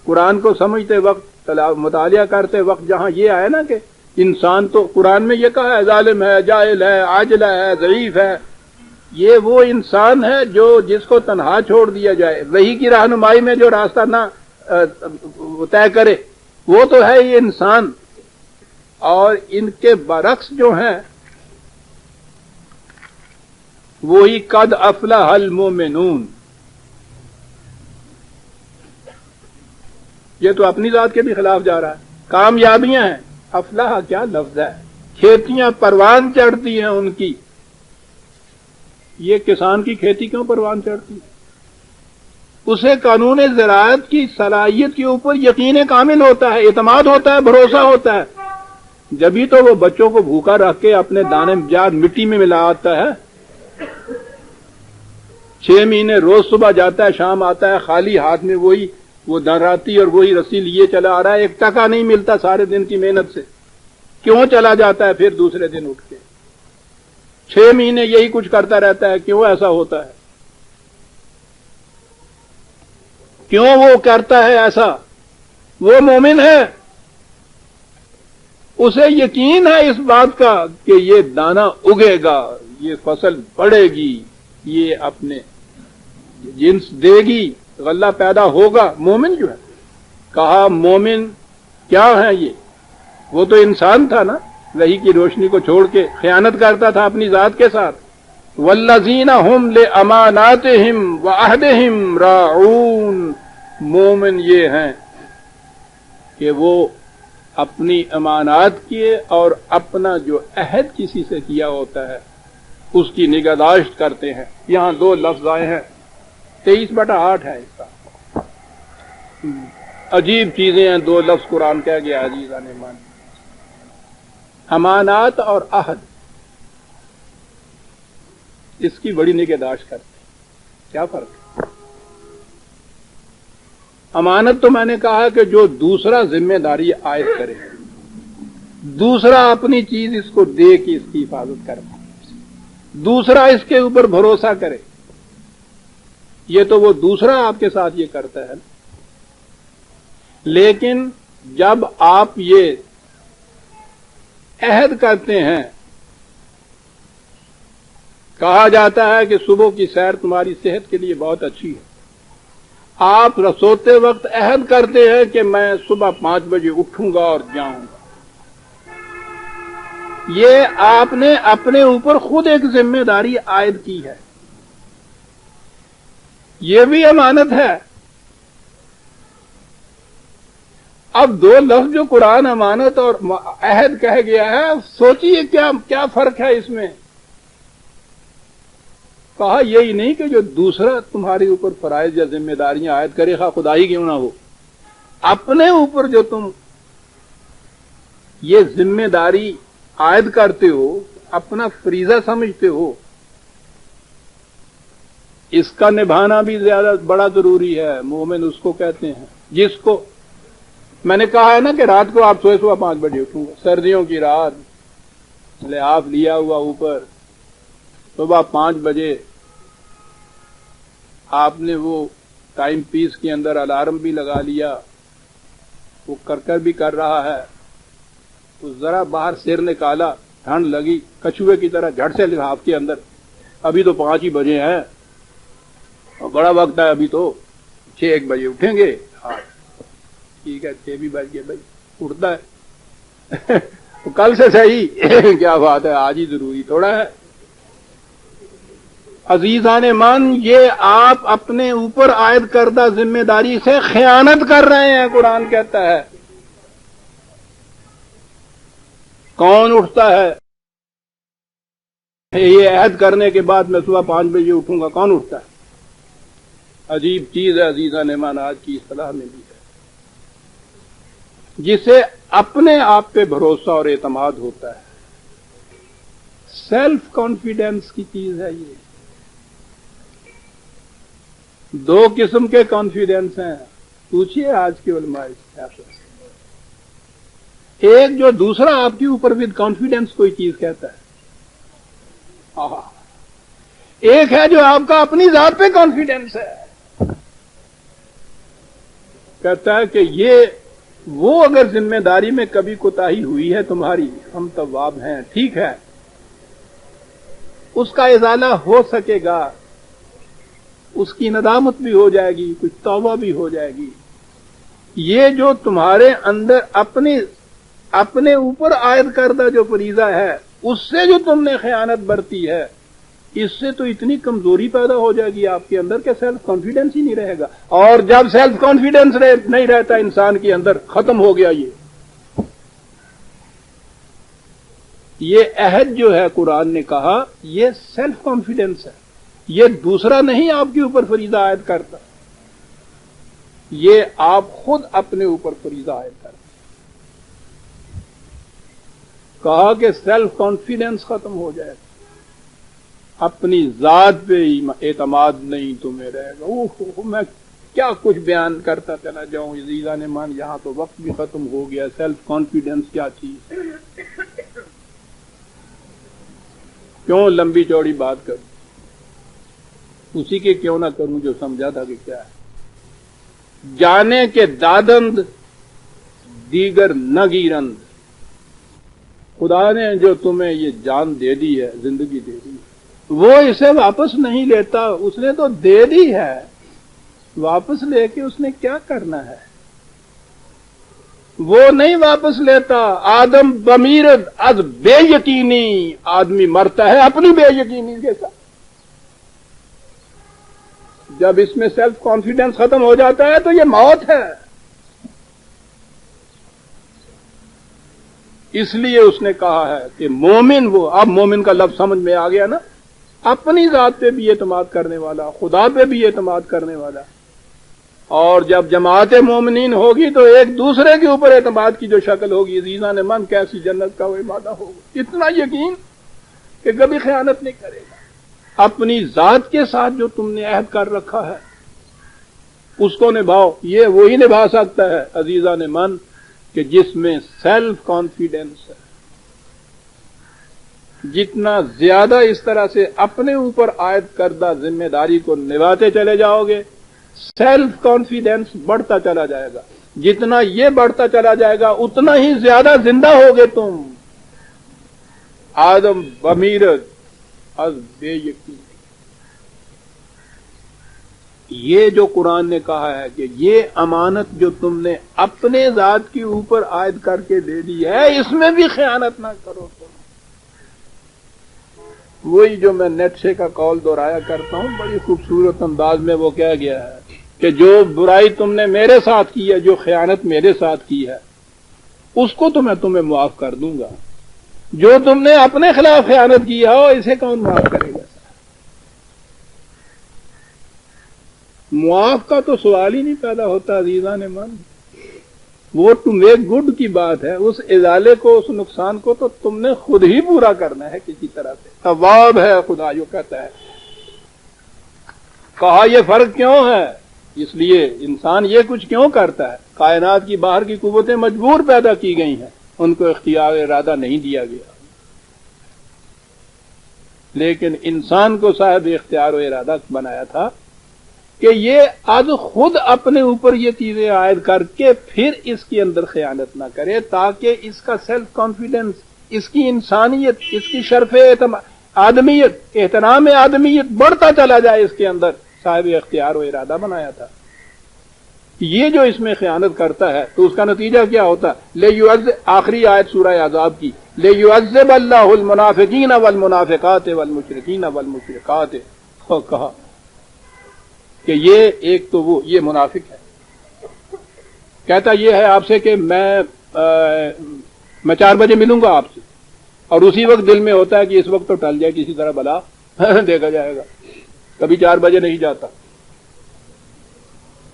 قرآن کو سمجھتے وقت, مطالعہ کرتے وقت جہاں یہ آئے نا کہ انسان, تو قرآن میں یہ کہا ہے ظالم ہے, جاہل ہے, عاجلہ ہے, ضعیف ہے. یہ وہ انسان ہے جو جس کو تنہا چھوڑ دیا جائے, وحی کی رہنمائی میں جو راستہ نہ طے کرے, وہ تو ہے یہ انسان. اور ان کے برعکس جو ہیں وہی قد افلح المؤمنون. یہ تو اپنی ذات کے بھی خلاف جا رہا ہے. کامیابیاں ہیں, افلاح کیا لفظ ہے, کھیتیاں پروان چڑھتی ہیں ان کی. یہ کسان کی کھیتی کیوں پروان چڑھتی ہے؟ اسے قانون زراعت کی صلاحیت کے اوپر یقین کامل ہوتا ہے, اعتماد ہوتا ہے, بھروسہ ہوتا ہے. جبھی تو وہ بچوں کو بھوکا رکھ کے اپنے دانے جات مٹی میں ملا آتا ہے. 6 مہینے روز صبح جاتا ہے, شام آتا ہے, خالی ہاتھ میں وہ دراتی اور وہی رسی لیے چلا آ رہا ہے. 1 ٹکا نہیں ملتا سارے دن کی محنت سے. کیوں چلا جاتا ہے پھر دوسرے دن اٹھ کے؟ 6 مہینے یہی کچھ کرتا رہتا ہے. کیوں ایسا ہوتا ہے؟ کیوں وہ کرتا ہے ایسا؟ وہ مومن ہے, اسے یقین ہے اس بات کا کہ یہ دانا اگے گا, یہ فصل بڑھے گی, یہ اپنے جنس دے گی, غلہ پیدا ہوگا. مومن جو ہے, کہا مومن کیا ہے یہ؟ وہ تو انسان تھا نا, وحی کی روشنی کو چھوڑ کے خیانت کرتا تھا اپنی ذات کے ساتھ. والذین ہم لاماناتہم وعہدہم راعون. مومن یہ ہیں کہ وہ اپنی امانات کیے اور اپنا جو عہد کسی سے کیا ہوتا ہے اس کی نگہداشت کرتے ہیں. یہاں 2 لفظ آئے ہیں, 23/8 ہے اس کا. عجیب چیزیں ہیں, 2 لفظ قرآن کہہ گیا عزیزان ایمان. امانات اور عہد, اس کی بڑی نگہداشت کرتے ہیں. کیا فرق ہے؟ امانت تو میں نے کہا کہ جو دوسرا ذمہ داری عائد کرے, دوسرا اپنی چیز اس کو دے کے اس کی حفاظت کرے, دوسرا اس کے اوپر بھروسہ کرے, یہ تو وہ دوسرا آپ کے ساتھ یہ کرتا ہے. لیکن جب آپ یہ عہد کرتے ہیں, کہا جاتا ہے کہ صبح کی سیر تمہاری صحت کے لیے بہت اچھی ہے, آپ سوتے وقت عہد کرتے ہیں کہ میں صبح 5 بجے اٹھوں گا اور جاؤں گا. یہ آپ نے اپنے اوپر خود ایک ذمہ داری عائد کی ہے, یہ بھی امانت ہے. اب 2 لفظ جو قرآن امانت اور عہد کہہ گیا ہے, سوچیے کیا فرق ہے اس میں. کہا یہی نہیں کہ جو دوسرا تمہارے اوپر فرائض یا ذمہ داریاں عائد کرے, خواہ خدا ہی کیوں نہ ہو, اپنے اوپر جو تم یہ ذمہ داری عائد کرتے ہو, اپنا فریضہ سمجھتے ہو, اس کا نبھانا بھی زیادہ بڑا ضروری ہے. مومن اس کو کہتے ہیں جس کو میں نے کہا ہے نا کہ رات کو آپ صبح 5 بجے اٹھوں گا. سردیوں کی رات لحاف لیا ہوا اوپر, صبح 5 بجے آپ نے وہ ٹائم پیس کے اندر الارم بھی لگا لیا, وہ کر بھی کر رہا ہے. تو ذرا باہر سر نکالا, ٹھنڈ لگی, کچھوے کی طرح جھٹ سے لحاف کے اندر, ابھی تو 5 ہی بجے ہیں اور بڑا وقت ہے, ابھی تو 6-1 بجے اٹھیں گے. ہاں ٹھیک ہے, 6 بھی بج گئے بھائی, اٹھتا ہے کل سے صحیح کیا بات ہے, آج ہی ضروری تھوڑا ہے. عزیزان من, یہ آپ اپنے اوپر عائد کردہ ذمہ داری سے خیانت کر رہے ہیں. قرآن کہتا ہے کون اٹھتا ہے یہ عہد کرنے کے بعد میں صبح 5 بجے اٹھوں گا, کون اٹھتا ہے؟ عجیب چیز ہے عزیزان من آج کی اصطلاح میں بھی ہے. جسے اپنے آپ پہ بھروسہ اور اعتماد ہوتا ہے, سیلف کانفیڈنس کی چیز ہے. یہ 2 قسم کے کانفیڈنس ہیں, پوچھئے آج کے علماء سے. ایک جو دوسرا آپ کے اوپر ود کانفیڈنس کوئی چیز کہتا ہے, ایک ہے جو آپ کا اپنی ذات پہ کانفیڈنس ہے, کہتا ہے کہ یہ وہ اگر ذمہ داری میں کبھی کوتاہی ہوئی ہے تمہاری, ہم تواب ہیں, ٹھیک ہے, اس کا ازالہ ہو سکے گا, اس کی ندامت بھی ہو جائے گی, کچھ توبہ بھی ہو جائے گی. یہ جو تمہارے اندر اپنے اوپر عائد کردہ جو فریضہ ہے, اس سے جو تم نے خیانت برتی ہے, اس سے تو اتنی کمزوری پیدا ہو جائے گی آپ کے اندر کہ سیلف کانفیڈنس ہی نہیں رہے گا. اور جب سیلف کانفیڈنس نہیں رہتا انسان کے اندر, ختم ہو گیا. یہ عہد جو ہے قرآن نے کہا یہ سیلف کانفیڈنس ہے, یہ دوسرا نہیں آپ کے اوپر فریضہ عائد کرتا, یہ آپ خود اپنے اوپر فریضہ عائد کرتے. کہا کہ سیلف کانفیڈنس ختم ہو جائے, اپنی ذات پہ اعتماد نہیں تمہیں رہے گا. میں کیا کچھ بیان کرتا چلا جاؤں عزیزان من, یہاں تو وقت بھی ختم ہو گیا. سیلف کانفیڈنس کیا چیز ہے, کیوں لمبی چوڑی بات کروں, اسی کے کیوں نہ کروں جو سمجھا تھا کہ کیا ہے. جانے کے دادند دیگر نہ گیرند, خدا نے جو تمہیں یہ جان دے دی ہے, زندگی دے دی, وہ اسے واپس نہیں لیتا. اس نے تو دے دی ہے, واپس لے کے اس نے کیا کرنا ہے, وہ نہیں واپس لیتا. آدم بمیرد از بے یقینی, آدمی مرتا ہے اپنی بے یقینی کے ساتھ. جب اس میں سیلف کانفیڈنس ختم ہو جاتا ہے تو یہ موت ہے. اس لیے اس نے کہا ہے کہ مومن وہ, اب مومن کا لفظ سمجھ میں آ گیا نا, اپنی ذات پہ بھی اعتماد کرنے والا, خدا پہ بھی اعتماد کرنے والا. اور جب جماعت مومنین ہوگی تو ایک دوسرے کے اوپر اعتماد کی جو شکل ہوگی, عزیزان من, کیسی جنت کا وہ وعدہ ہوگا. اتنا یقین کہ کبھی خیانت نہیں کرے گا. اپنی ذات کے ساتھ جو تم نے عہد کر رکھا ہے اس کو نبھاؤ. یہ وہی نبھا سکتا ہے عزیزان من کہ جس میں سیلف کانفیڈنس ہے. جتنا زیادہ اس طرح سے اپنے اوپر عائد کردہ ذمہ داری کو نبھاتے چلے جاؤ گے, سیلف کانفیڈنس بڑھتا چلا جائے گا. جتنا یہ بڑھتا چلا جائے گا اتنا ہی زیادہ زندہ ہوگے تم. آدم بمیرت از بے یقین, یہ جو قرآن نے کہا ہے کہ یہ امانت جو تم نے اپنے ذات کے اوپر عائد کر کے دے دی ہے, اس میں بھی خیانت نہ کرو. تم وہی جو میں نیٹشے کا قول دہرایا کرتا ہوں, بڑی خوبصورت انداز میں وہ کہہ گیا ہے کہ جو برائی تم نے میرے ساتھ کی ہے, جو خیانت میرے ساتھ کی ہے, اس کو تو میں تمہیں معاف کر دوں گا. جو تم نے اپنے خلاف خیانت کی ہو اسے کون معاف کرے گا. معاف کا تو سوال ہی نہیں پیدا ہوتا عزیزان من. وہ ٹو میک گڈ کی بات ہے, اس ازالے کو, اس نقصان کو تو تم نے خود ہی پورا کرنا ہے کسی طرح سے. تواب ہے خدا جو کہتا ہے. کہا یہ فرق کیوں ہے؟ اس لیے انسان یہ کچھ کیوں کرتا ہے؟ کائنات کی باہر کی قوتیں مجبور پیدا کی گئی ہیں، ان کو اختیار ارادہ نہیں دیا گیا، لیکن انسان کو صاحب اختیار و ارادہ بنایا تھا کہ یہ آج خود اپنے اوپر یہ چیزیں عائد کر کے پھر اس کے اندر خیانت نہ کرے، تاکہ اس کا سیلف کانفیڈنس، اس کی انسانیت، اس کی شرف آدمیت، احترام آدمیت بڑھتا چلا جائے اس کے اندر۔ صاحب اختیار و ارادہ بنایا تھا۔ یہ جو اس میں خیانت کرتا ہے تو اس کا نتیجہ کیا ہوتا؟ آخری آیت سورہ احزاب کی، لِيُعَذِّبَ اللَّهُ الْمُنَافِقِينَ وَالْمُنَافِقَاتِ وَالْمُشْرِكِينَ وَالْمُشْرِكَاتِ۔ کہا کہ یہ ایک تو وہ یہ منافق ہے، کہتا یہ ہے آپ سے کہ میں 4 بجے ملوں گا آپ سے، اور اسی وقت دل میں ہوتا ہے کہ اس وقت تو ٹل جائے، کسی طرح بلا دیکھا جائے گا، کبھی 4 بجے نہیں جاتا۔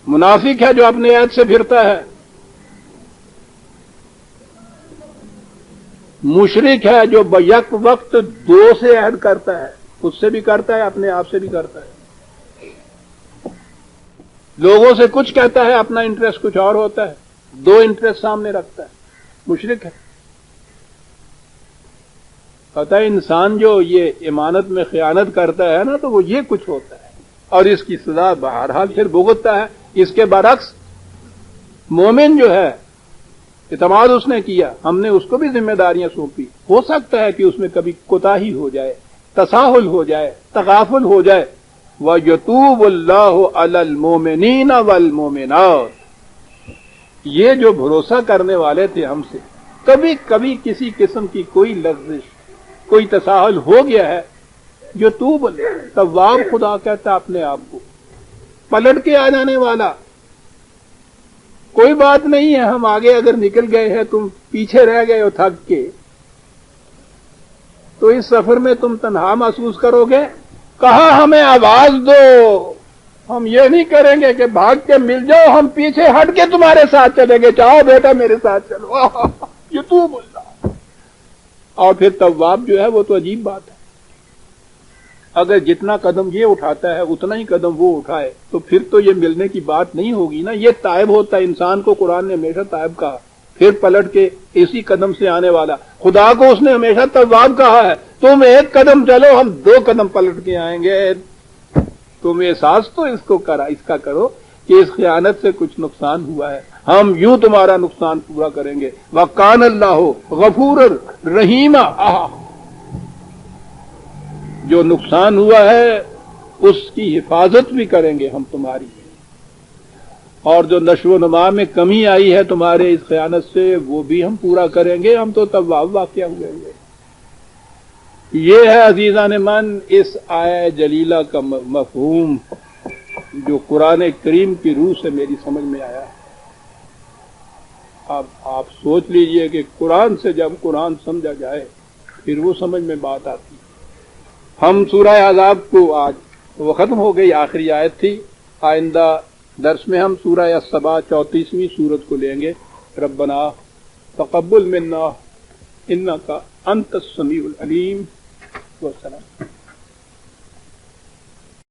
منافق ہے جو اپنے عہد سے پھرتا ہے، مشرک ہے جو بیک وقت 2 سے عہد کرتا ہے، خود سے بھی کرتا ہے، اپنے آپ سے بھی کرتا ہے، لوگوں سے کچھ کہتا ہے، اپنا انٹرسٹ کچھ اور ہوتا ہے، 2 انٹرسٹ سامنے رکھتا ہے، مشرک ہے۔ پتہ ہے انسان جو یہ امانت میں خیانت کرتا ہے نا تو وہ یہ کچھ ہوتا ہے، اور اس کی سزا بہرحال پھر بھگتتا ہے۔ اس کے برعکس مومن جو ہے، اعتماد اس نے کیا، ہم نے اس کو بھی ذمہ داریاں سونپی، ہو سکتا ہے کہ اس میں کبھی کوتاہی ہو جائے، تساہل ہو جائے، تغافل ہو جائے، وَيَتُوبُ اللَّهُ عَلَى الْمُؤْمِنِينَ وَالْمُؤْمِنَاتِ۔ یہ جو بھروسہ کرنے والے تھے ہم سے، کبھی کبھی کسی قسم کی کوئی لغزش، کوئی تساہل ہو گیا ہے، یتوب تواب خدا کہتا اپنے آپ کو، پلٹ کے آ جانے والا۔ کوئی بات نہیں ہے، ہم آگے اگر نکل گئے ہیں، تم پیچھے رہ گئے ہو تھک کے، تو اس سفر میں تم تنہا محسوس کرو گے، کہا ہمیں آواز دو، ہم یہ نہیں کریں گے کہ بھاگ کے مل جاؤ، ہم پیچھے ہٹ کے تمہارے ساتھ چلیں گے، چاہو بیٹا میرے ساتھ چلو، یتوب اللہ۔ اور پھر تواب جو ہے وہ تو عجیب بات ہے، اگر جتنا قدم یہ اٹھاتا ہے اتنا ہی قدم وہ اٹھائے تو پھر تو یہ ملنے کی بات نہیں ہوگی نا۔ یہ تائب ہوتا ہے، انسان کو قرآن نے ہمیشہ تائب کہا، پھر پلٹ کے اسی قدم سے آنے والا۔ خدا کو اس نے ہمیشہ تواب کہا ہے، تم 1 قدم چلو، ہم 2 قدم پلٹ کے آئیں گے۔ تم احساس تو اس کا کرو کہ اس خیانت سے کچھ نقصان ہوا ہے، ہم یوں تمہارا نقصان پورا کریں گے۔ وَقَانَ اللَّهُ غَفُورًا رَحِيمًا۔ جو نقصان ہوا ہے اس کی حفاظت بھی کریں گے ہم تمہاری، اور جو نشو و نما میں کمی آئی ہے تمہارے اس خیانت سے وہ بھی ہم پورا کریں گے، ہم تو تواب واقع ہوئے گے۔ یہ ہے عزیزان من اس آیہ جلیلہ کا مفہوم جو قرآن کریم کی روح سے میری سمجھ میں آیا ہے۔ اب آپ سوچ لیجئے کہ قرآن سے جب قرآن سمجھا جائے پھر وہ سمجھ میں بات آتی ہے۔ ہم سورہ احزاب کو آج وہ ختم ہو گئی، آخری آیت تھی، آئندہ درس میں ہم سورہ السبا 34ویں سورت کو لیں گے۔ ربنا تقبل منا انک انت السمیع العلیم۔ والسلام۔